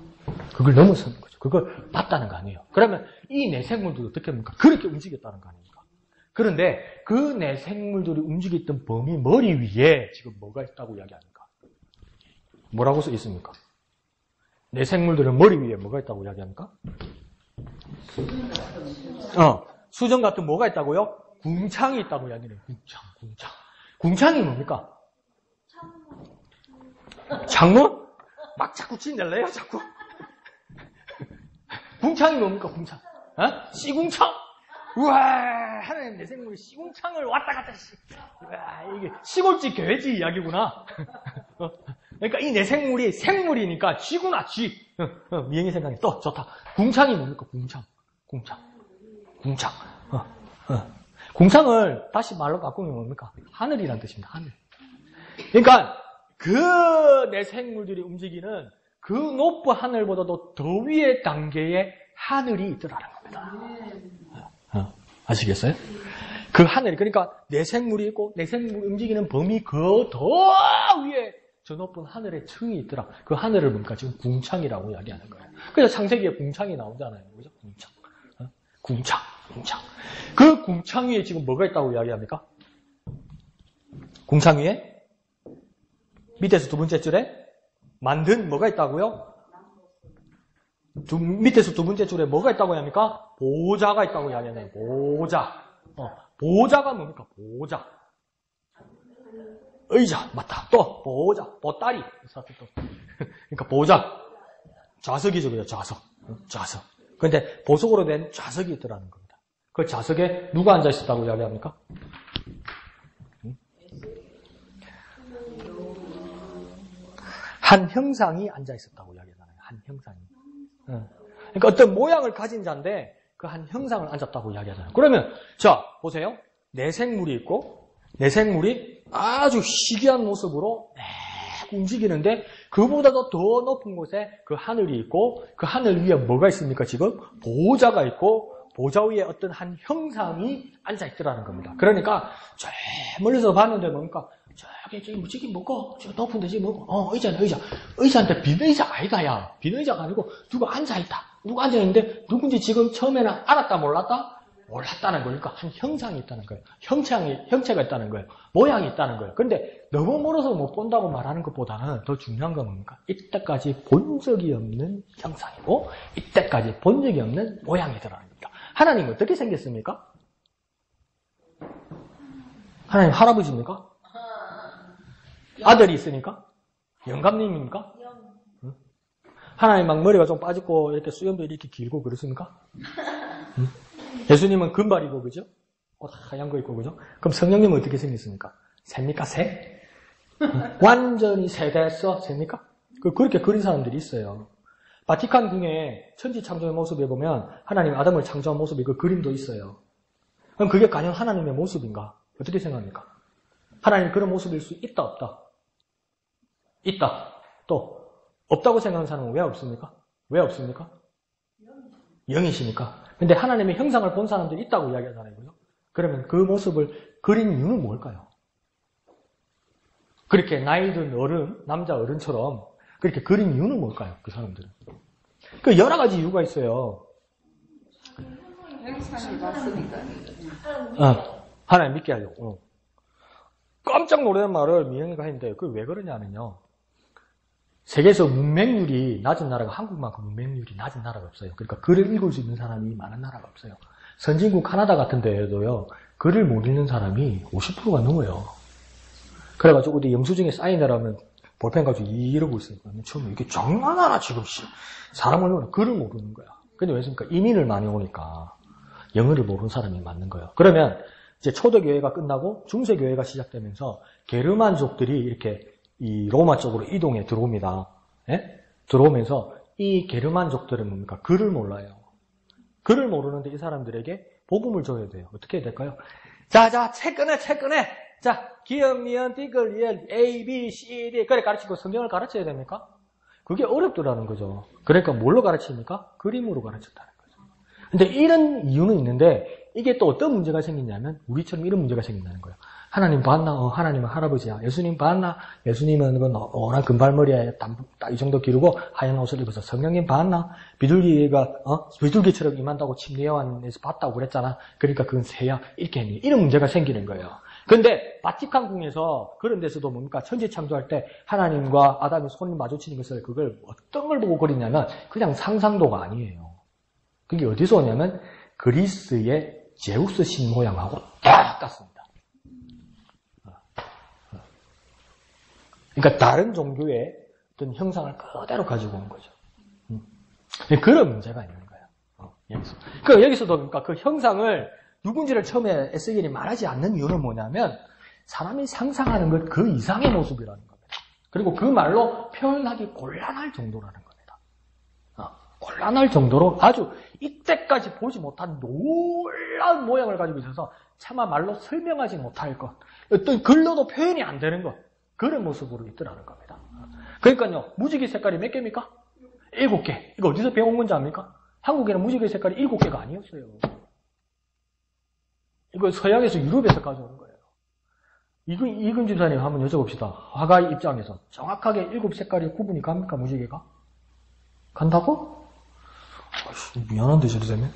그걸 넘어서는 거죠. 그걸 봤다는 거 아니에요. 그러면 이 내생물도 어떻게 합니까? 그렇게 움직였다는 거 아닙니까? 그런데 그 내생물들이 움직였던 범위 머리 위에 지금 뭐가 있다고 이야기합니까? 뭐라고 써 있습니까? 내생물들은 머리 위에 뭐가 있다고 이야기합니까? 수정 같은 뭐가 있다고요? 궁창이 있다고 이야기해요. 궁창. 궁창이 뭡니까? 창문? 막 자꾸 진달래요, 자꾸. 궁창이 뭡니까, 궁창? 씨궁창? 우와, 하나님 내 생물이 씨궁창을 왔다 갔다 우와, 이게 시골집 교회지 이야기구나. 그러니까 이 내 생물이 생물이니까 쥐구나, 쥐. 미행이 생각이 또 좋다. 궁창이 뭡니까, 궁창. 궁창을 다시 말로 바꾸면 뭡니까? 하늘이란 뜻입니다, 하늘. 그러니까 그 내 생물들이 움직이는 그 높은 하늘보다도 더 위의 단계의 하늘이 있더라는 겁니다. 아시겠어요? 그 하늘이, 그러니까 내 생물이 있고 내 생물이 움직이는 범위 그 더 위에 저 높은 하늘의 층이 있더라. 그 하늘을 뭡니까? 지금 궁창이라고 이야기하는 거예요. 그래서 창세기에 궁창이 나오잖아요. 그죠? 궁창. 그 궁창 위에 지금 뭐가 있다고 이야기합니까? 궁창 위에? 밑에서 두 번째 줄에 만든 뭐가 있다고요? 밑에서 두 번째 줄에 뭐가 있다고 합니까? 보좌가 있다고 이야기하네요. 보자가 뭡니까? 보자. 의자, 맞다. 또, 보자, 보따리. 그러니까 보자. 좌석이죠, 그죠? 좌석. 좌석. 근데 보석으로 된 좌석이 있더라는 겁니다. 그 좌석에 누가 앉아 있었다고 이야기합니까? 한 형상이 앉아 있었다고 이야기하잖아요. 한 형상이. 그러니까 어떤 모양을 가진 자인데 그 한 형상을 앉았다고 이야기하잖아요. 그러면 자 보세요. 내생물이 있고 내생물이 아주 희귀한 모습으로 움직이는데 그보다도 더 높은 곳에 그 하늘이 있고 그 하늘 위에 뭐가 있습니까? 지금 보좌가 있고 보좌 위에 어떤 한 형상이 앉아 있더라는 겁니다. 그러니까 저 멀리서 봤는데 뭡니까? 저기 뭐고 저 높은 데 지금 뭐고 의자네 의자. 의자한테 빈 의자가 아니다 야. 빈 의자가 아니고 누가 앉아있다. 누가 앉아있는데 누군지 지금 처음에는 알았다 몰랐다? 몰랐다는 거니까 한 형상이 있다는 거예요. 형체가 있다는 거예요. 모양이 있다는 거예요. 근데 너무 멀어서 못 본다고 말하는 것보다는 더 중요한 건 뭡니까? 이때까지 본 적이 없는 형상이고 이때까지 본 적이 없는 모양이더라는 겁니다. 하나님 어떻게 생겼습니까? 하나님 할아버지입니까? 아들이 있으니까? 영감님입니까? 응? 하나님 막 머리가 좀 빠지고 이렇게 수염도 이렇게 길고 그렇습니까? 응? 예수님은 금발이고 그죠? 옷 하얀 거 입고 그죠? 그럼 성령님은 어떻게 생겼습니까? 셉니까? 새? 응? 완전히 새됐어? 셉니까? 그렇게 그린 사람들이 있어요. 바티칸 궁에 천지 창조의 모습에 보면 하나님 아담을 창조한 모습이 그 그림도 있어요. 그럼 그게 과연 하나님의 모습인가? 어떻게 생각합니까? 하나님 그런 모습일 수 있다 없다? 있다. 또 없다고 생각하는 사람은 왜 없습니까? 왜 없습니까? 영이시니까. 근데 하나님의 형상을 본 사람들이 있다고 이야기하잖아요. 그죠? 그러면 그 모습을 그린 이유는 뭘까요? 그렇게 나이 든 어른, 남자 어른처럼 그렇게 그린 이유는 뭘까요? 그 사람들은. 그 여러 가지 이유가 있어요. 형상이 봤으니까. 하나님 믿게 하려고. 깜짝 놀라는 말을 미영이가 했는데 그게 왜 그러냐면요. 세계에서 문맹률이 낮은 나라가 한국만큼 문맹률이 낮은 나라가 없어요. 그러니까 글을 읽을 수 있는 사람이 많은 나라가 없어요. 선진국 카나다 같은 데에도요. 글을 못 읽는 사람이 50%가 넘어요. 그래가지고 어디 영수증에 사인해라면 볼펜 가지고 이러고 있어요. 처음에 이게 장난하나 지금 사람을 보면 글을 모르는 거야. 근데 왜습니까? 이민을 많이 오니까 영어를 모르는 사람이 많은 거예요. 그러면 이제 초대교회가 끝나고 중세교회가 시작되면서 게르만족들이 이렇게 이 로마 쪽으로 이동해 들어옵니다. 예? 들어오면서 이 게르만족들은 뭡니까? 글을 몰라요. 글을 모르는데 이 사람들에게 복음을 줘야 돼요. 어떻게 해야 될까요? 자, 책 꺼내. 자, 기역, 미연, 띠글, 리엘, A, B, C, D. 그래 가르치고 성경을 가르쳐야 됩니까? 그게 어렵더라는 거죠. 그러니까 뭘로 가르칩니까? 그림으로 가르쳤다는 거죠. 근데 이런 이유는 있는데 이게 또 어떤 문제가 생기냐면 우리처럼 이런 문제가 생긴다는 거예요. 하나님 봤나? 하나님은 할아버지야. 예수님 봤나? 예수님은 그 노란 금발머리에 이 정도 기르고 하얀 옷을 입어서. 성령님 봤나? 비둘기처럼 임한다고 침례요한에서 봤다고 그랬잖아. 그러니까 그건 새야. 이렇게 했니? 이런 문제가 생기는 거예요. 근데 바티칸 궁에서 그런 데서도 뭡니까? 천지 창조할 때 하나님과 아담이 손을 마주치는 것을 그걸 어떤 걸 보고 그리냐면 그냥 상상도가 아니에요. 그게 어디서 오냐면 그리스의 제우스 신 모양하고 딱 같습니다. 그러니까 다른 종교의 어떤 형상을 그대로 가지고 온 거죠. 그런 문제가 있는 거예요. 여기서. 여기서도 그러니까 그 형상을 누군지를 처음에 에스겔이 말하지 않는 이유는 뭐냐면 사람이 상상하는 것 그 이상의 모습이라는 겁니다. 그리고 그 말로 표현하기 곤란할 정도라는 겁니다. 곤란할 정도로 아주 이때까지 보지 못한 놀라운 모양을 가지고 있어서 차마 말로 설명하지 못할 것, 어떤 글로도 표현이 안 되는 것, 그런 모습으로 있더라는 겁니다. 그러니까요, 무지개 색깔이 몇 개입니까? 7개. 이거 어디서 배운 건지 압니까? 한국에는 무지개 색깔이 7개가 아니었어요. 이거 서양에서 유럽에서 가져온 거예요. 이근 집사님 한번 여쭤봅시다. 화가의 입장에서 정확하게 7색깔이 구분이 갑니까? 무지개가? 간다고? 미안한데 저러자면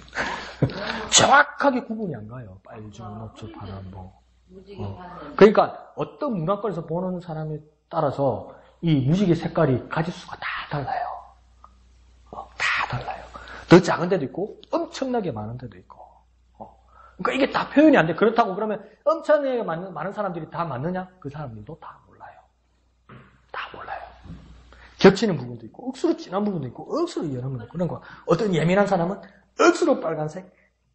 정확하게 구분이 안 가요. 빨주, 녹주, 파란, 그러니까 어떤 문화권에서 보는 사람에 따라서 이 무지개 색깔이 가짓수가 다 달라요. 다 달라요. 더 작은 데도 있고 엄청나게 많은 데도 있고. 그러니까 이게 다 표현이 안 돼. 그렇다고 그러면 엄청나게 많은 사람들이 다 맞느냐? 그 사람들도 다 몰라요. 다 몰라요. 겹치는 부분도 있고, 억수로 진한 부분도 있고, 억수로 연한 부분도 있고, 그런 거. 어떤 예민한 사람은 억수로 빨간색,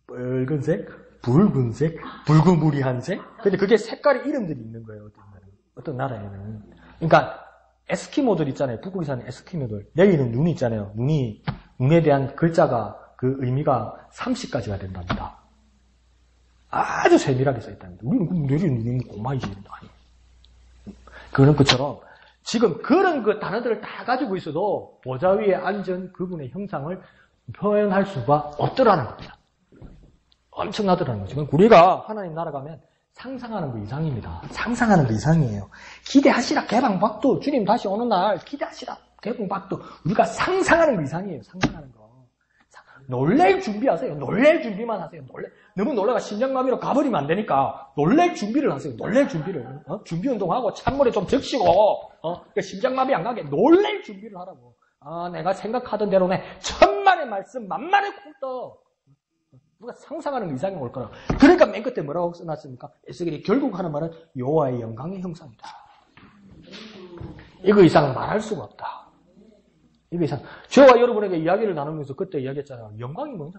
빨간색, 붉은색, 붉은무리한색. 근데 그게 색깔이 이름들이 있는 거예요. 어떤 나라에는. 그러니까 에스키모들 있잖아요. 북극에 사는 에스키모들. 내리는 눈이 있잖아요. 눈에 대한 글자가 그 의미가 30가지가 된답니다. 아주 세밀하게 써있답니다. 우리는 내리는 눈이 고마이지. 아니. 그런 것처럼 지금 그런 그 단어들을 다 가지고 있어도 보좌 위에 앉은 그분의 형상을 표현할 수가 없더라는 겁니다. 엄청나더라는 거죠. 우리가 하나님 나라 가면 상상하는 거 이상입니다. 상상하는 거 이상이에요. 기대하시라 개방박도 주님 다시 오는 날 기대하시라 개방박도 우리가 상상하는 거 이상이에요. 상상하는 거. 놀랄 준비하세요. 놀랄 준비만 하세요. 너무 놀라가 심장마비로 가버리면 안 되니까 놀랄 준비를 하세요. 놀랄 준비를. 준비 운동하고 찬물에 좀 적시고 그러니까 심장마비 안 가게 놀랄 준비를 하라고. 내가 생각하던 대로네. 천만의 말씀 만만의 콩떡. 누가 상상하는 거 이상이 올 거라. 그러니까 맨 끝에 뭐라고 써놨습니까? 에스겔이 결국 하는 말은 여호와의 영광의 형상이다. 이거 이상 말할 수가 없다. 이거 이상. 저와 여러분에게 이야기를 나누면서 그때 이야기했잖아요. 영광이 뭐냐?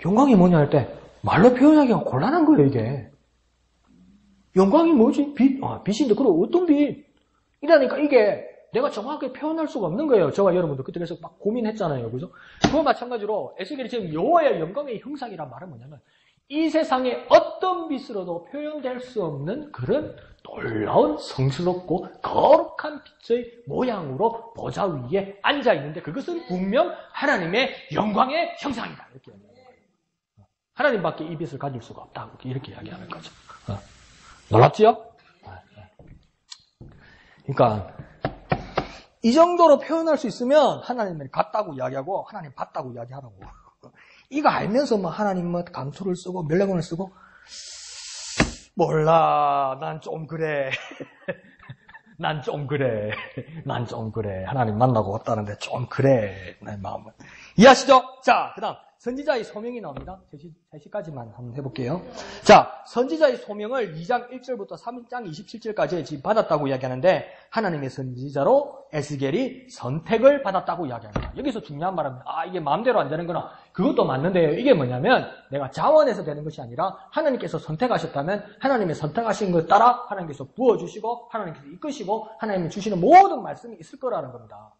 영광이 뭐냐 할 때 말로 표현하기가 곤란한 거예요, 이게. 영광이 뭐지? 빛인데 그럼 어떤 빛? 이러니까 이게 내가 정확하게 표현할 수가 없는 거예요. 저와 여러분도 그때 그래서 막 고민했잖아요. 그죠? 그와 마찬가지로 에스겔이 지금 여호와의 영광의 형상이란 말은 뭐냐면 이 세상에 어떤 빛으로도 표현될 수 없는 그런 놀라운 성스럽고 거룩한 빛의 모양으로 보좌 위에 앉아 있는데 그것은 분명 하나님의 영광의 형상이다. 이렇게 얘기합니다. 하나님밖에 이 빛을 가질 수가 없다. 이렇게 이야기하는 거죠. 놀랍지요? 그러니까 이 정도로 표현할 수 있으면 하나님을 같다고 이야기하고 하나님 봤다고 이야기하라고. 이거 알면서 뭐 하나님 뭐 감투를 쓰고 멸례관을 쓰고 몰라 난 좀 그래. 난 좀 그래. 난 좀 그래. 하나님 만나고 왔다는데 좀 그래. 내 마음은. 이해하시죠? 자, 그 다음 선지자의 소명이 나옵니다. 3시까지만 한번 해볼게요. 자, 선지자의 소명을 2장 1절부터 3장 27절까지 지금 받았다고 이야기하는데 하나님의 선지자로 에스겔이 선택을 받았다고 이야기합니다. 여기서 중요한 말은 이게 마음대로 안 되는구나. 그것도 맞는데요. 이게 뭐냐면 내가 자원해서 되는 것이 아니라 하나님께서 선택하셨다면 하나님의 선택하신 것 따라 하나님께서 부어주시고 하나님께서 이끄시고 하나님이 주시는 모든 말씀이 있을 거라는 겁니다.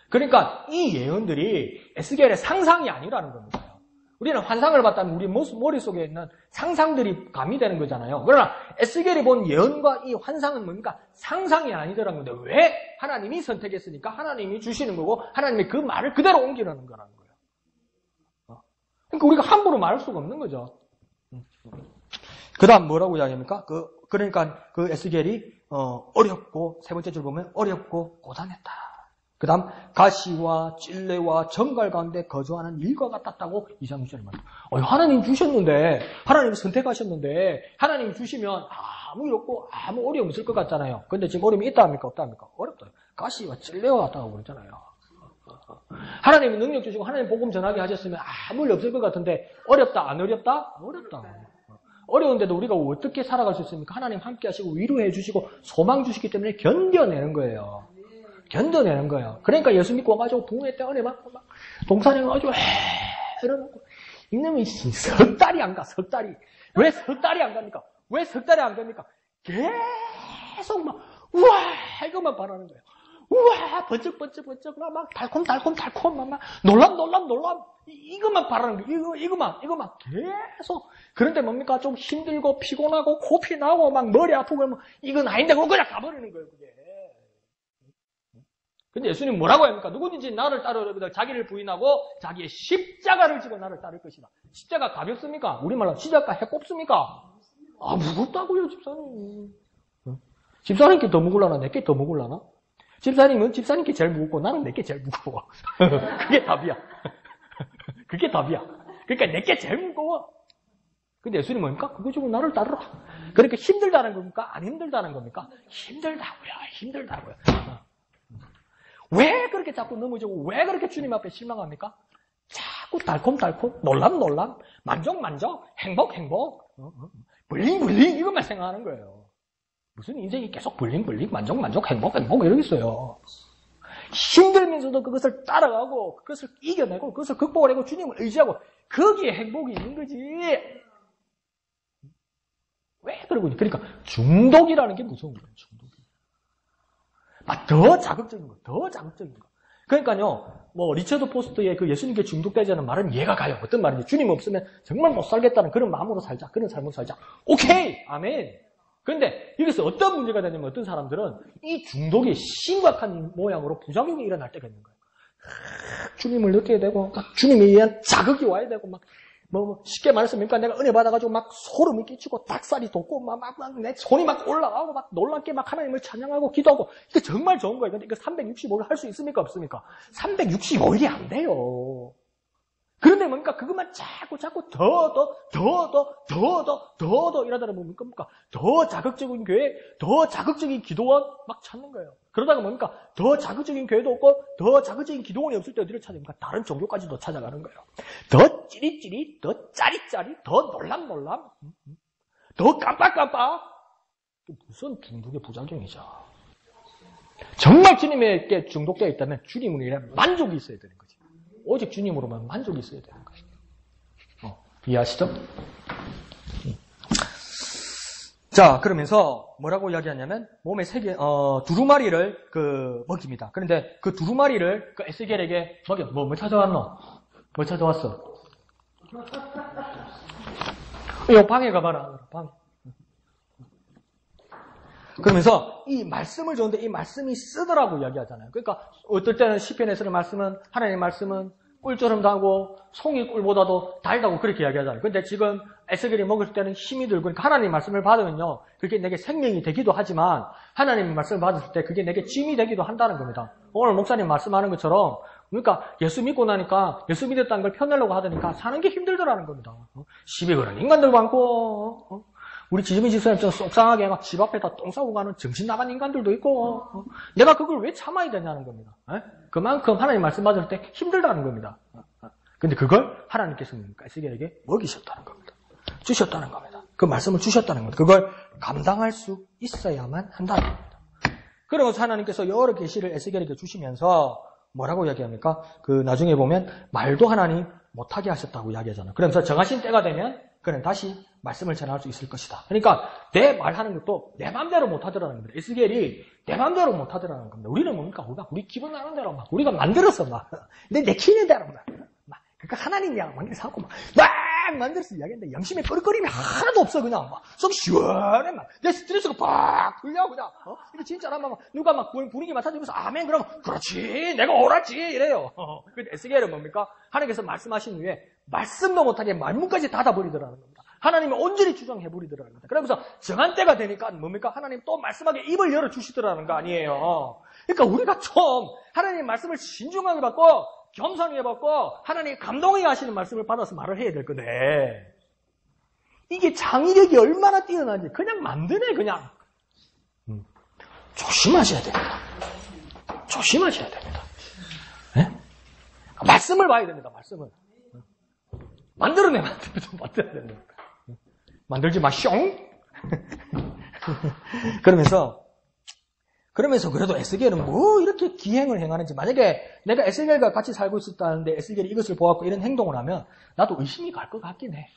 그러니까 이 예언들이 에스겔의 상상이 아니라는 겁니다. 우리는 환상을 봤다면 우리 머릿속에 있는 상상들이 가미되는 거잖아요. 그러나 에스겔이 본 예언과 이 환상은 뭡니까? 상상이 아니더라는 건데 왜 하나님이 선택했으니까 하나님이 주시는 거고 하나님이 그 말을 그대로 옮기라는 거라는 거예요. 그러니까 우리가 함부로 말할 수가 없는 거죠. 그 다음 뭐라고 이야기합니까? 그러니까 그 에스겔이 어렵고 세 번째 줄 보면 어렵고 고단했다. 그 다음 가시와 찔레와 정갈 가운데 거주하는 일과 같았다고 2장 6절에 말합니다. 하나님 주셨는데 하나님 선택하셨는데 하나님 주시면 아무 일 없고 아무 어려움 없을 것 같잖아요. 근데 지금 어려움이 있다 합니까? 없다 합니까? 어렵다. 가시와 찔레와 같다고 그랬잖아요. 하나님이 능력 주시고 하나님 복음 전하게 하셨으면 아무 일 없을 것 같은데 어렵다 안 어렵다? 어렵다. 어려운데도 우리가 어떻게 살아갈 수 있습니까? 하나님 함께 하시고 위로해 주시고 소망 주시기 때문에 견뎌내는 거예요. 견뎌내는 거예요. 그러니까 예수 믿고 와가지고 동네 때문에 막 동산에 가가지고 이러고 이놈이 석 달이 안 가. 석 달이. 왜 석 달이 안 갑니까? 왜 석 달이 안 갑니까? 계속 막 우와 이것만 바라는 거예요. 우와 번쩍번쩍 막 달콤 막 놀람 이것만 바라는 거예요. 이거만 계속. 그런데 뭡니까? 좀 힘들고 피곤하고 코피 나고 막 머리 아프고 그러면 이건 아닌데 그냥 가버리는 거예요. 그게. 근데 예수님 뭐라고 합니까? 누구든지 나를 따르려거든 자기를 부인하고 자기의 십자가를 지고 나를 따를 것이다. 십자가 가볍습니까? 우리말로 십자가 해꼽습니까? 무겁다고요, 집사님. 집사님께 더 무거울라나? 내게 더 무거울라나? 집사님은 집사님께 제일 무겁고 나는 내게 제일 무거워. 그게 답이야. 그게 답이야. 그러니까 내게 제일 무거워. 근데 예수님 뭡니까? 그거 주고 나를 따르라. 그러니까 힘들다는 겁니까? 안 힘들다는 겁니까? 힘들다고요. 왜 그렇게 자꾸 넘어지고 왜 그렇게 주님 앞에 실망합니까? 자꾸 달콤달콤, 놀람, 만족, 행복, 블링 이것만 생각하는 거예요. 무슨 인생이 계속 블링, 만족, 행복 이러겠어요. 힘들면서도 그것을 따라가고, 그것을 이겨내고, 그것을 극복을 하고, 주님을 의지하고, 거기에 행복이 있는 거지. 왜 그러고 있냐. 그러니까 중독이라는 게 무서운 거예요, 중독이. 막 더 자극적인 거. 그러니까요, 리처드 포스트의 그 예수님께 중독되자는 말은 이해가 가요. 어떤 말인지. 주님 없으면 정말 못 살겠다는 그런 마음으로 살자. 그런 삶으로 살자. 오케이! 아멘! 그런데 여기서 어떤 문제가 되냐면 어떤 사람들은 이 중독이 심각한 모양으로 부작용이 일어날 때가 있는 거예요. 주님을 느끼게 되고, 주님에 의한 자극이 와야 되고, 쉽게 말해서 그러니까 내가 은혜 받아가지고 막 소름이 끼치고 닭살이 돋고 내 손이 막 올라가고 막 놀랍게 막 하나님을 찬양하고 기도하고 이게 정말 좋은 거예요. 근데 이거 365일 할 수 있습니까? 없습니까? 365일이 안 돼요. 그런데 뭡니까? 그것만 자꾸 더 이러다 보면 뭡니까? 더 자극적인 교회, 더 자극적인 기도원 막 찾는 거예요. 그러다가 뭡니까? 더 자극적인 교회도 없고, 더 자극적인 기도원이 없을 때 어디를 찾습니까? 다른 종교까지도 찾아가는 거예요. 더 찌릿찌릿, 더 짜릿짜릿, 더 놀람, 더 깜빡깜빡. 무슨 중독의 부작용이죠. 정말 주님에게 중독되어 있다면 주님을 위해 만족이 있어야 되는 거지. 오직 주님으로만 만족이 있어야 되는 것이죠. 이해하시죠? 자, 그러면서 뭐라고 이야기하냐면 몸에 두루마리를 먹입니다. 그런데 그 두루마리를 그 에스겔에게 먹여. 뭐 찾아왔노? 뭐 찾아왔어? 요 방에 가봐라. 방. 그러면서 이 말씀을 줬는데 이 말씀이 쓰더라고 이야기하잖아요. 그러니까 어떨 때는 시편에서의 말씀은 하나님의 말씀은 꿀처럼 달고 송이 꿀보다도 달다고 그렇게 이야기하잖아요. 근데 지금 에스겔이 먹을 때는 힘이 들고 그러니까 하나님의 말씀을 받으면요. 그게 내게 생명이 되기도 하지만 하나님의 말씀을 받았을 때 그게 내게 짐이 되기도 한다는 겁니다. 오늘 목사님 말씀하는 것처럼 그러니까 예수 믿고 나니까 예수 믿었다는 걸 펴내려고 하더니까 사는 게 힘들더라는 겁니다. 시비 거는 인간들 많고 우리 지지민 집사님처럼 속상하게 막 집 앞에다 똥 싸고 가는 정신 나간 인간들도 있고 내가 그걸 왜 참아야 되냐는 겁니다. 그만큼 하나님 말씀 받을 때 힘들다는 겁니다. 근데 그걸 하나님께서 에스겔에게 먹이셨다는 겁니다. 주셨다는 겁니다. 그 말씀을 주셨다는 겁니다. 그걸 감당할 수 있어야만 한다는 겁니다. 그러면서 하나님께서 여러 계시를 에스겔에게 주시면서 뭐라고 이야기합니까? 나중에 보면 말도 하나님 못하게 하셨다고 이야기하잖아요. 그러면서 정하신 때가 되면 그는 다시 말씀을 전할 수 있을 것이다. 그러니까 내 말하는 것도 내 마음대로 못하더라는 겁니다. 에스겔이 내 마음대로 못하더라는 겁니다. 우리는 뭡니까? 우리 기분 나는 대로 막 우리가 만들어서 막 내키는 대로 막 그러니까 하나님 양 만들어서 하고 막 만들어서 이야기했는데 양심에 끄덕거림이 하나도 없어. 그냥 막 속 시원해. 막 내 스트레스가 팍 풀려. 그냥 이거 진짜라면 누가 막 분위기 맡아주면서 아멘 그러면 그렇지 내가 옳았지 이래요. 근데 에스겔은 뭡니까? 하나님께서 말씀하신 후에 말씀도 못하게 말문까지 닫아버리더라는 겁니다. 하나님이 온전히 주장해버리더라는 겁니다. 그러면서 정한 때가 되니까 뭡니까? 하나님 또 말씀하게 입을 열어주시더라는 거 아니에요. 그러니까 우리가 좀 하나님의 말씀을 신중하게 받고 겸손하게 받고 하나님이 감동하게 하시는 말씀을 받아서 말을 해야 될 건데 이게 창의력이 얼마나 뛰어난지 그냥 만드네 그냥. 조심하셔야 됩니다. 조심하셔야 됩니다. 네? 말씀을 봐야 됩니다. 말씀을. 만들어야 됩니다. 만들지 마쇼. 그러면서 그래도 에스겔은 뭐 이렇게 기행을 행하는지 만약에 내가 에스겔과 같이 살고 있었다는데 에스겔이 이것을 보았고 이런 행동을 하면 나도 의심이 갈 것 같긴 해.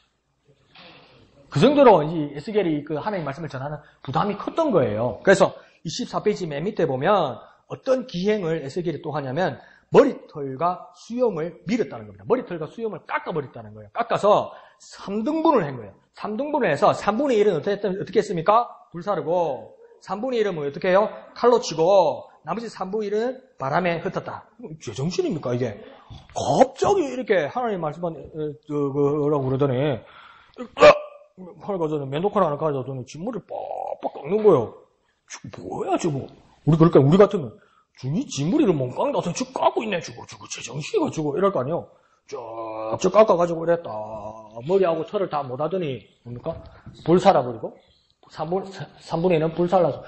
그 정도로 이 에스겔이 하나님의 말씀을 전하는 부담이 컸던 거예요. 그래서 24페이지 맨 밑에 보면 어떤 기행을 에스겔이 또 하냐면 머리털과 수염을 밀었다는 겁니다. 머리털과 수염을 깎아버렸다는 거예요. 깎아서 3등분을 한 거예요. 3등분을 해서 3분의 1은 어떻게 했습니까? 불사르고 3분의 1은 어떻게 해요? 칼로 치고 나머지 3분의 1은 바람에 흩었다. 제정신입니까 이게? 갑자기 이렇게 하나님 말씀만 라고 그러더니 칼 가져서 맨도칼 하나 가져더니 진물을 빡빡 깎는 거예요. 뭐야 저거? 우리 같으면 이 진물이를 못 깎는다. 저 깎고 있네 저거 제정신이가 저거 이럴 거 아니에요. 쭉 깎아가지고 이랬다. 머리하고 털을 다 못하더니 뭡니까? 불 살아버리고 3분의 1은 불 살라서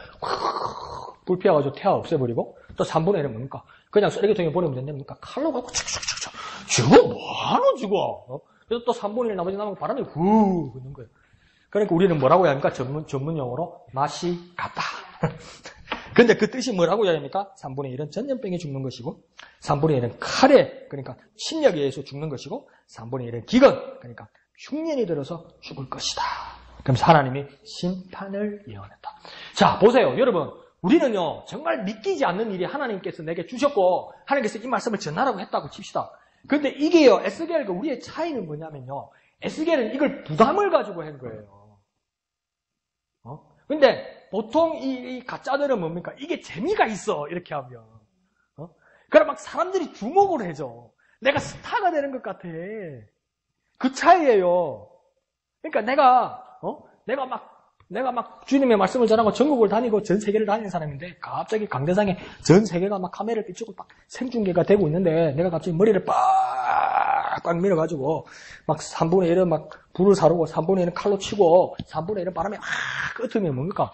불 피워가지고 태아 없애버리고 또 3분의 1은 뭡니까? 그냥 쓰레기통에 버리면 된답니까? 칼로 갖고 촥촥촥촥. 저거 뭐하노, 저거? 그래서 또 3분의 1 나머지 남은 바람이 후 부는 거예요. 그러니까 우리는 뭐라고 해야 합니까? 전문 용어로 맛이 갔다. 근데 그 뜻이 뭐라고 해야 합니까? 3분의 1은 전염병에 죽는 것이고, 3분의 1은 칼에, 그러니까 침략에 의해서 죽는 것이고, 3분의 1은 기근, 그러니까 흉년이 들어서 죽을 것이다. 그럼 하나님이 심판을 예언했다. 자, 보세요. 여러분, 우리는요, 정말 믿기지 않는 일이 하나님께서 내게 주셨고, 하나님께서 이 말씀을 전하라고 했다고 칩시다. 근데 이게요, 에스겔과 우리의 차이는 뭐냐면요, 에스겔은 이걸 부담을 가지고 한 거예요. 근데 보통 이 가짜들은 뭡니까? 이게 재미가 있어, 이렇게 하면. 그럼 막 사람들이 주목을 해줘. 내가 스타가 되는 것 같아. 그 차이예요. 그러니까 내가 막 주님의 말씀을 전하고 전국을 다니고 전 세계를 다니는 사람인데 갑자기 강대상에 전 세계가 막 카메라를 비추고 막 생중계가 되고 있는데 내가 갑자기 머리를 빡빡 밀어가지고 막 3분의 1은 막 불을 사르고 3분의 1은 칼로 치고 3분의 1은 바람에 막 끄트면 뭡니까?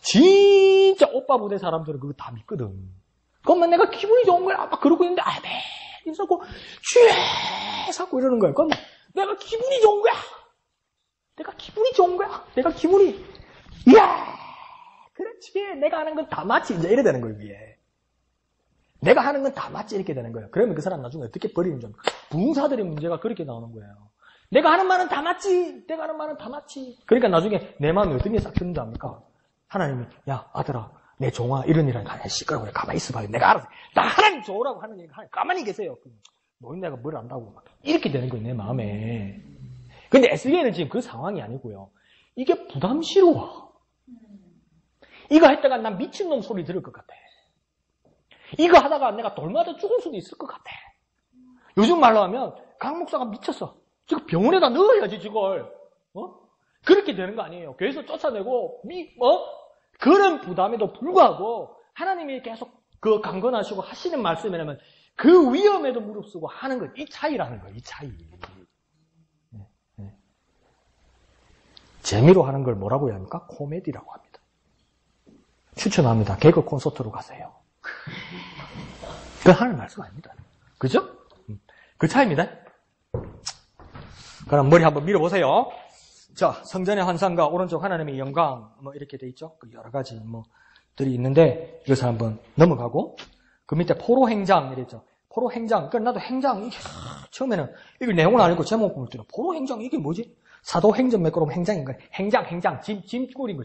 진짜 오빠 부대 사람들은 그거 다 믿거든. 그러면 내가 기분이 좋은 거야. 막 그러고 있는데 아멘 인사고 쥐 사고 이러는 거야. 그럼 내가 기분이 좋은 거야. 내가 기분이 이야 그렇지 내가 하는 건 다 맞지 이제 이래 되는 거예요. 이게 내가 하는 건 다 맞지 이렇게 되는 거예요. 그러면 그 사람 나중에 어떻게 버리는 줄 부흥사들의 문제가 그렇게 나오는 거예요. 내가 하는 말은 다 맞지. 그러니까 나중에 내 마음이 어떤 게 싹 드는 줄 압니까? 하나님이 야 아들아 내 종아 이런 일 하니까 시끄러워 가만히 있어봐요. 내가 알아서 나 하나님 좋으라고 하는 얘기가 가만히 계세요. 노인네가 뭘 안다고 막 이렇게 되는 거예요. 내 마음에. 근데 에스겔은 지금 그 상황이 아니고요. 이게 부담스러워. 이거 했다가 난 미친놈 소리 들을 것 같아. 이거 하다가 내가 돌맞아 죽을 수도 있을 것 같아. 요즘 말로 하면 강 목사가 미쳤어. 지금 병원에다 넣어야지 저걸. 그렇게 되는 거 아니에요. 교회에서 쫓아내고 그런 부담에도 불구하고 하나님이 계속 그 강건하시고 하시는 말씀이라면 그 위험에도 무릅쓰고 하는 것. 이 차이라는 거예요. 이 차이. 재미로 하는 걸 뭐라고 해야 합니까? 코미디라고 합니다. 추천합니다. 개그 콘서트로 가세요. 그건 하는 말씀 아닙니다. 그죠? 그 차이입니다. 그럼 머리 한번 밀어보세요. 자, 성전의 환상과 오른쪽 하나님의 영광, 이렇게 돼 있죠? 여러 가지, 들이 있는데, 이것을 한번 넘어가고, 그 밑에 포로행장, 이랬죠? 포로행장, 그러니까 나도 행장, 처음에는, 이걸 내용을 알고 제목 보면 또, 포로행장, 이게 뭐지? 사도행전 몇 그러면 행장인가? 행장, 짐 꾸린 거.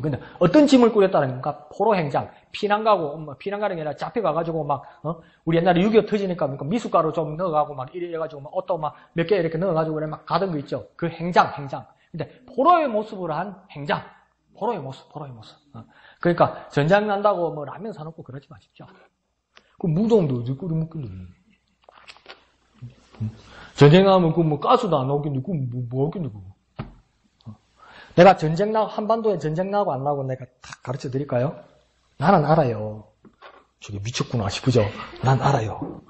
근데 어떤 짐을 꾸렸다는 건가? 포로행장. 피난 가는 게 아니라 잡혀가가지고 우리 옛날에 6.25 터지니까 미숫가루 좀 넣어가고 이래가지고 옷도 몇 개 이렇게 넣어가지고 그래 가던 거 있죠? 그 행장. 근데 포로의 모습으로 한 행장. 포로의 모습. 그러니까 전쟁 난다고 라면 사놓고 그러지 마십시오. 그 무덤도 어디 끓여 먹길래. 전쟁 나면 가스도 안 나오겠네. 뭐 하겠네, 그거. 내가 한반도에 전쟁 나고 안 나고 내가 다 가르쳐 드릴까요? 나는 알아요. 저게 미쳤구나 싶으죠? 난 알아요.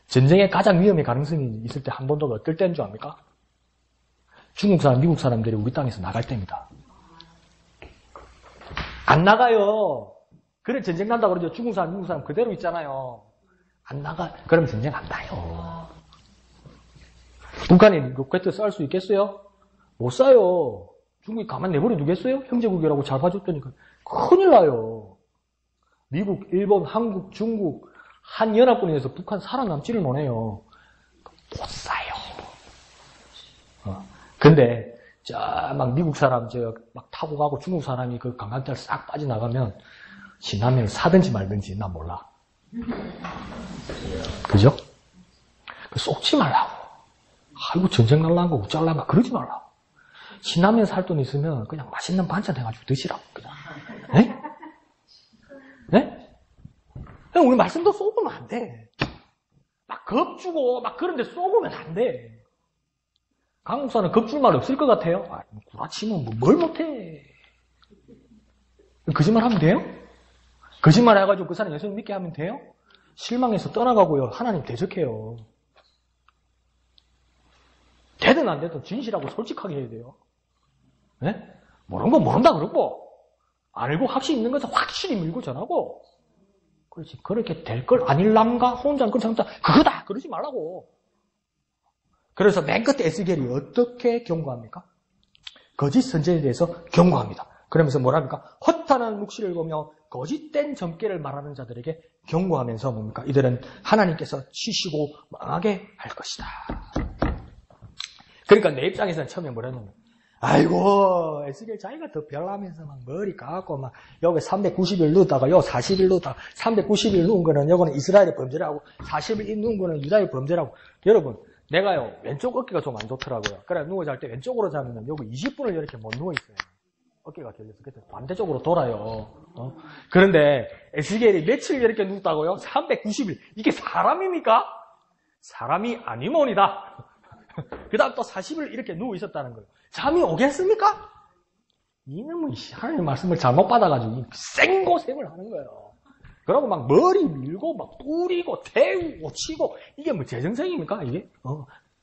전쟁에 가장 위험의 가능성이 있을 때 한반도가 어떨 때인 줄 압니까? 중국 사람, 미국 사람들이 우리 땅에서 나갈 때입니다. 안 나가요. 그래, 전쟁 난다고 그러죠. 중국 사람, 미국 사람 그대로 있잖아요. 안 나가. 그럼 전쟁 안 나요. 북한이 로켓 쌀 수 있겠어요? 못 쏴요. 중국이 가만 내버려 두겠어요? 형제국이라고 잘 봐줬더니까. 큰일 나요. 미국, 일본, 한국, 중국, 한연합군에서 북한 살아남지를 못해요. 못 쏴요. 근데, 미국 사람, 타고 가고 중국 사람이 그 관광지를 싹 빠져나가면, 지나면 사든지 말든지, 난 몰라. 그죠? 쏘지 말라고. 아이고, 전쟁 날라고, 우짤라고, 그러지 말라고. 신라면 살 돈 있으면 그냥 맛있는 반찬 해가지고 드시라고, 그냥. 네? 그냥 우리 말씀도 쏘으면 안 돼. 겁주고, 그런데 쏘으면 안 돼. 강목사는 겁줄 말 없을 것 같아요? 구라치면 뭘 못해. 거짓말 하면 돼요? 거짓말 해가지고 그 사람 예수 믿게 하면 돼요? 실망해서 떠나가고요. 하나님 대적해요. 되든 안 되든 진실하고 솔직하게 해야 돼요. 네? 모르는 거 모른다 그러고, 알고 확실히 있는 것은 확실히 밀고 전하고, 그렇지. 그렇게 될 걸 아닐람가? 혼자는 그렇지 않다. 그거다! 그러지 말라고. 그래서 맨 끝에 에스겔이 어떻게 경고합니까? 거짓 선지자에 대해서 경고합니다. 그러면서 뭐랍니까? 허탄한 묵시를 보며 거짓된 점괘를 말하는 자들에게 경고하면서 뭡니까? 이들은 하나님께서 치시고 망하게 할 것이다. 그러니까 내 입장에서는 처음에 뭐랬냐면 아이고 에스겔 자기가 더 별나면서 막 머리 까갖고 막 여기 390일 넣었다가 요 40일 넣었다가 390일 넣은 거는 요거는 이스라엘의 범죄라고 40일 넣은 거는 유다의 범죄라고. 여러분 내가요 왼쪽 어깨가 좀 안 좋더라고요. 그래 누워 잘 때 왼쪽으로 자면 여기 20분을 이렇게 못 누워 있어요. 어깨가 결려서 그래서 반대쪽으로 돌아요. 그런데 에스겔이 며칠 이렇게 눕다고요? 390일. 이게 사람입니까? 사람이 아니모니다. 그 다음 또 40일 이렇게 누워 있었다는 거예요. 잠이 오겠습니까? 이놈의 하나님 말씀을 잘못 받아가지고 생고생을 하는 거예요. 그러고 막 머리 밀고 막 뿌리고 태우고 치고 이게 뭐 제정생입니까? 이게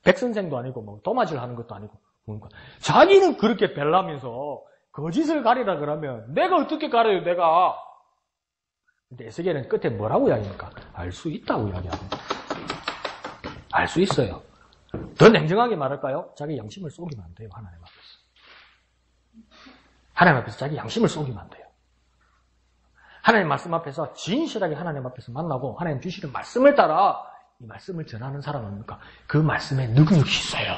백선생도 아니고 뭐 도마질 하는 것도 아니고 뭡니까? 자기는 그렇게 벨라면서 거짓을 가리라 그러면 내가 어떻게 가려요, 내가? 근데 에스겔은 끝에 뭐라고 이야기합니까? 알 수 있다고 이야기합니다. 알 수 있어요. 더 냉정하게 말할까요? 자기 양심을 속이면 안 돼요, 하나님 앞에서. 하나님 앞에서 자기 양심을 속이면 안 돼요. 하나님 말씀 앞에서 진실하게 하나님 앞에서 만나고 하나님 주시는 말씀을 따라 이 말씀을 전하는 사람은 뭡니까? 그 말씀에 능력이 있어요.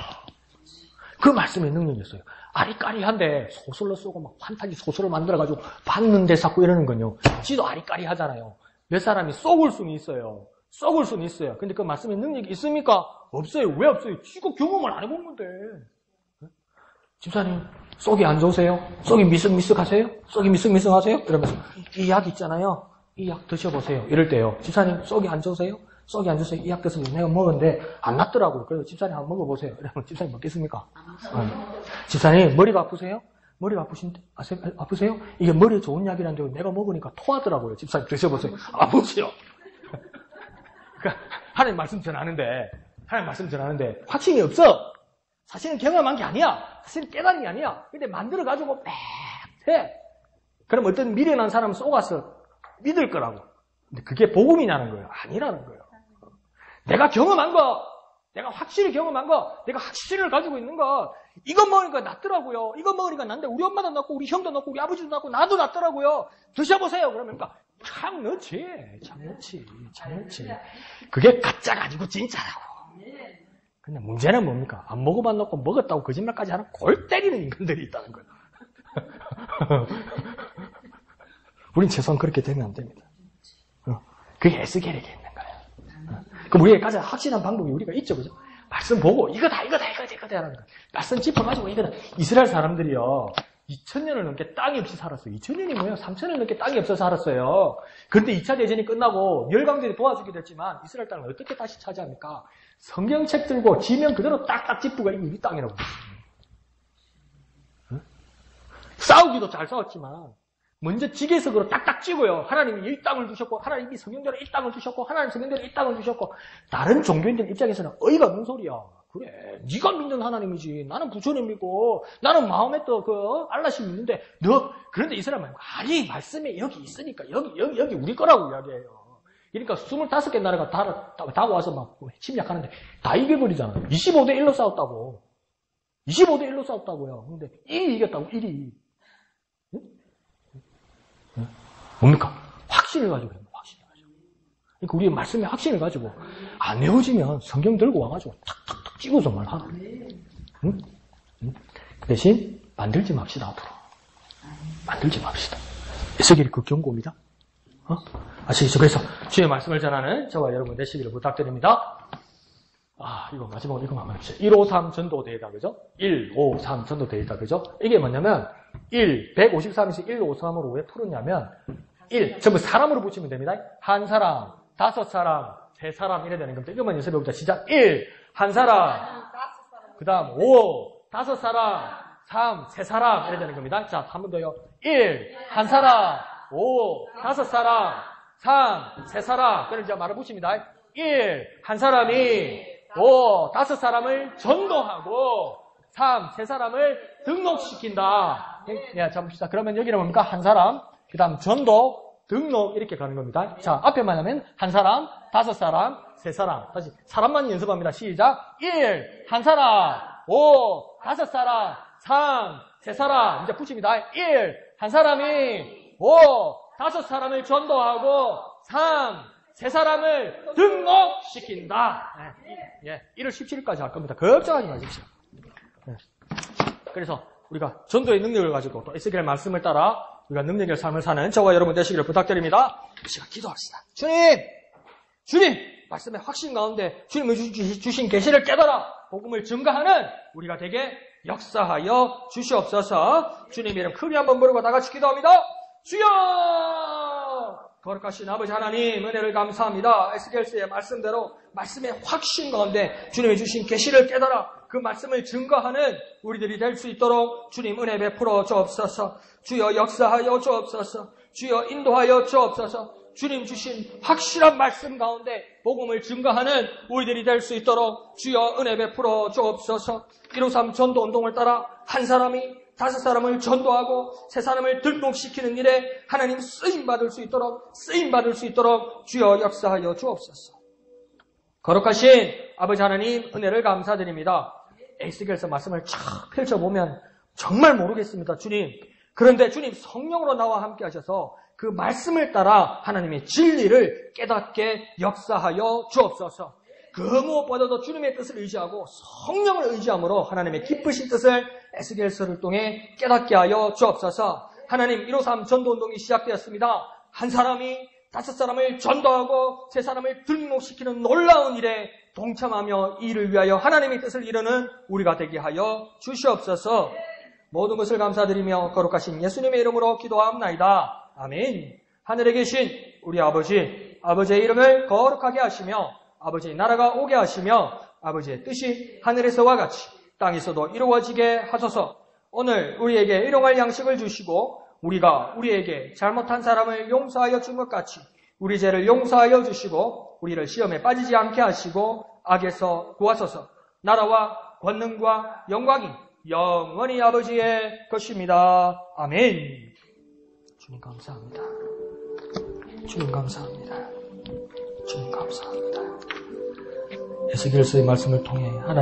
그 말씀에 능력이 있어요. 아리까리한데 소설로 쓰고 막 판타지 소설을 만들어가지고 봤는데 자꾸 이러는 건요. 지도 아리까리하잖아요. 몇 사람이 쏘을 수는 있어요. 썩을 수는 있어요. 근데 그 말씀에 능력이 있습니까? 없어요. 왜 없어요? 지금 경험을 안 해본 건데. 집사님, 쏙이 안 좋으세요? 쏙이 미쓱미쓱하세요? 쏙이 미쓱미쓱하세요? 이러면서 이 약 있잖아요. 이 약 드셔보세요. 이럴 때요. 집사님, 쏙이 안 좋으세요? 쏙이 안 좋으세요? 이 약 드셔서 내가 먹었는데 안 낫더라고요. 그래서 집사님 한번 먹어보세요. 이러면 집사님 먹겠습니까? 집사님, 머리가 아프세요? 머리가 아프세요? 이게 머리에 좋은 약이란데 내가 먹으니까 토하더라고요. 집사님 드셔보세요. 아프세요. 하나님 말씀 전하는데 확신이 없어. 사실은 경험한 게 아니야. 사실은 깨달은 게 아니야. 근데 만들어가지고 막 해. 그럼 어떤 미련한 사람은 속아서 믿을 거라고. 근데 그게 복음이냐는 거예요. 아니라는 거예요. 내가 경험한 거, 내가 확실히 경험한 거, 내가 확신을 가지고 있는 거, 이거 먹으니까 낫더라고요. 이거 먹으니까 낫는데 우리 엄마도 낫고 우리 형도 낫고 우리 아버지도 낫고 나도 낫더라고요. 드셔보세요. 그러면 참 넣지. 그게 가짜가 아니고 진짜라고. 근데 문제는 뭡니까? 안 먹어봤놓고 먹었다고 거짓말까지 하는 골 때리는 인간들이 있다는 거예요. 우린 최소한 그렇게 되면 안 됩니다. 그게 에스겔에게 있는 거예요. 그럼 우리가 가장 확실한 방법이 우리가 있죠, 그죠? 말씀 보고 이거다 하는 거예요. 말씀 짚어가지고 이거다. 이스라엘 사람들이요. 2000년을 넘게 땅이 없이 살았어요. 2000년이 뭐예요? 3000년 넘게 땅이 없어서 살았어요. 그런데 2차 대전이 끝나고 멸망들이 도와주게 됐지만 이스라엘 땅을 어떻게 다시 차지합니까? 성경책 들고 지면 그대로 딱딱 짚고 이게 우리 땅이라고. 응? 싸우기도 잘 싸웠지만 먼저 지게석으로 딱딱 찍어요. 하나님이 이 땅을 주셨고 하나님이 성경대로 이 땅을 주셨고 하나님 성경대로 이 땅을 주셨고 다른 종교인들 입장에서는 어이가 없는 소리야. 그래, 네가 믿는 하나님이지. 나는 부처님 믿고 나는 마음에 또 알라시 믿는데 너 그런데 이 사람은 아니 말씀에 여기 있으니까 여기 우리 거라고 이야기해요. 그러니까 25개 나라가 다 와서 막 침략하는데 다 이겨버리잖아. 25대 1로 싸웠다고. 25대 1로 싸웠다고요. 근데 1이 이겼다고 1이. 응? 응? 뭡니까? 확신을 가지고 해요. 확신을 가지고. 그러니까 우리 말씀에 확신을 가지고 안 외워지면 성경 들고 와가지고 탁탁탁 찍어서 말하라. 응? 응? 그 대신 만들지 맙시다 앞으로. 만들지 맙시다. 에스겔이 그 경고입니다. 아시겠죠? 그래서 주의 말씀을 전하는 저와 여러분 되시기를 부탁드립니다. 이거 마지막으로 이거만 말합시다. 153 전도대회다, 그죠? 153 전도대회다, 그죠? 이게 뭐냐면 153에서 153으로 왜 풀었냐면 전부 사람으로 붙이면 됩니다. 한 사람, 5사람, 3사람 이래 되는 겁니다. 이것만 연습해보자. 시작. 1, 한 사람, 그 다음 5, 5사람, 3, 3사람 이래 되는 겁니다. 자, 한 번 더요. 1, 한 사람, 5, 5사람, 3, 3사람. 그걸 이제 말을 붙입니다. 1, 한 사람이 5, 5사람을 전도하고 3, 3사람을 등록시킨다. 자, 봅시다. 그러면 여기는 뭡니까? 한 사람, 그 다음 전도, 등록 이렇게 가는 겁니다. 자, 앞에만 하면 한 사람, 다섯 사람, 세 사람. 다시 사람만 연습합니다. 시작. 1, 한 사람. 5, 다섯 사람. 3, 세 사람. 이제 붙입니다. 1, 한 사람이 5, 다섯 사람을 전도하고 3, 세 사람을 등록시킨다. 예, 1월 17일까지 할 겁니다. 걱정하지 마십시오. 예. 그래서 우리가 전도의 능력을 가지고 또 에스겔 말씀을 따라 우리가 능력의 삶을 사는 저와 여러분 되시기를 부탁드립니다. 이 시간 기도합시다. 주님, 말씀의 확신 가운데 주님이 주신 계시를 깨달아 복음을 증거하는 우리가 되게 역사하여 주시옵소서. 주님 이름 크게 한번 부르고 다 같이 기도합니다. 주여! 거룩하신 아버지 하나님 은혜를 감사합니다. 에스겔서의 말씀대로 말씀의 확신 가운데 주님이 주신 계시를 깨달아 그 말씀을 증거하는 우리들이 될 수 있도록 주님 은혜 베풀어 주옵소서. 주여 역사하여 주옵소서. 주여 인도하여 주옵소서. 주님 주신 확실한 말씀 가운데 복음을 증거하는 우리들이 될 수 있도록 주여 은혜 베풀어 주옵소서. 153 전도운동을 따라 한 사람이 다섯 사람을 전도하고 세 사람을 등록시키는 일에 하나님 쓰임받을 수 있도록 주여 역사하여 주옵소서. 거룩하신 아버지 하나님 은혜를 감사드립니다. 에스겔서 말씀을 쫙 펼쳐보면 정말 모르겠습니다. 주님. 그런데 주님 성령으로 나와 함께 하셔서 그 말씀을 따라 하나님의 진리를 깨닫게 역사하여 주옵소서. 그 무엇보다도 주님의 뜻을 의지하고 성령을 의지함으로 하나님의 기쁘신 뜻을 에스겔서를 통해 깨닫게 하여 주옵소서. 하나님 153 전도운동이 시작되었습니다. 한 사람이 다섯 사람을 전도하고 세 사람을 등록시키는 놀라운 일에 동참하며 이 일을 위하여 하나님의 뜻을 이루는 우리가 되게 하여 주시옵소서. 모든 것을 감사드리며 거룩하신 예수님의 이름으로 기도하옵나이다. 아멘. 하늘에 계신 우리 아버지의 이름을 거룩하게 하시며 아버지의 나라가 오게 하시며 아버지의 뜻이 하늘에서와 같이 땅에서도 이루어지게 하소서. 오늘 우리에게 일용할 양식을 주시고 우리가 우리에게 잘못한 사람을 용서하여 준 것 같이 우리 죄를 용서하여 주시고 우리를 시험에 빠지지 않게 하시고 악에서 구하소서. 나라와 권능과 영광이 영원히 아버지의 것입니다. 아멘. 주님 감사합니다. 주님 감사합니다. 주님 감사합니다. 에스겔서의 말씀을 통해 하나님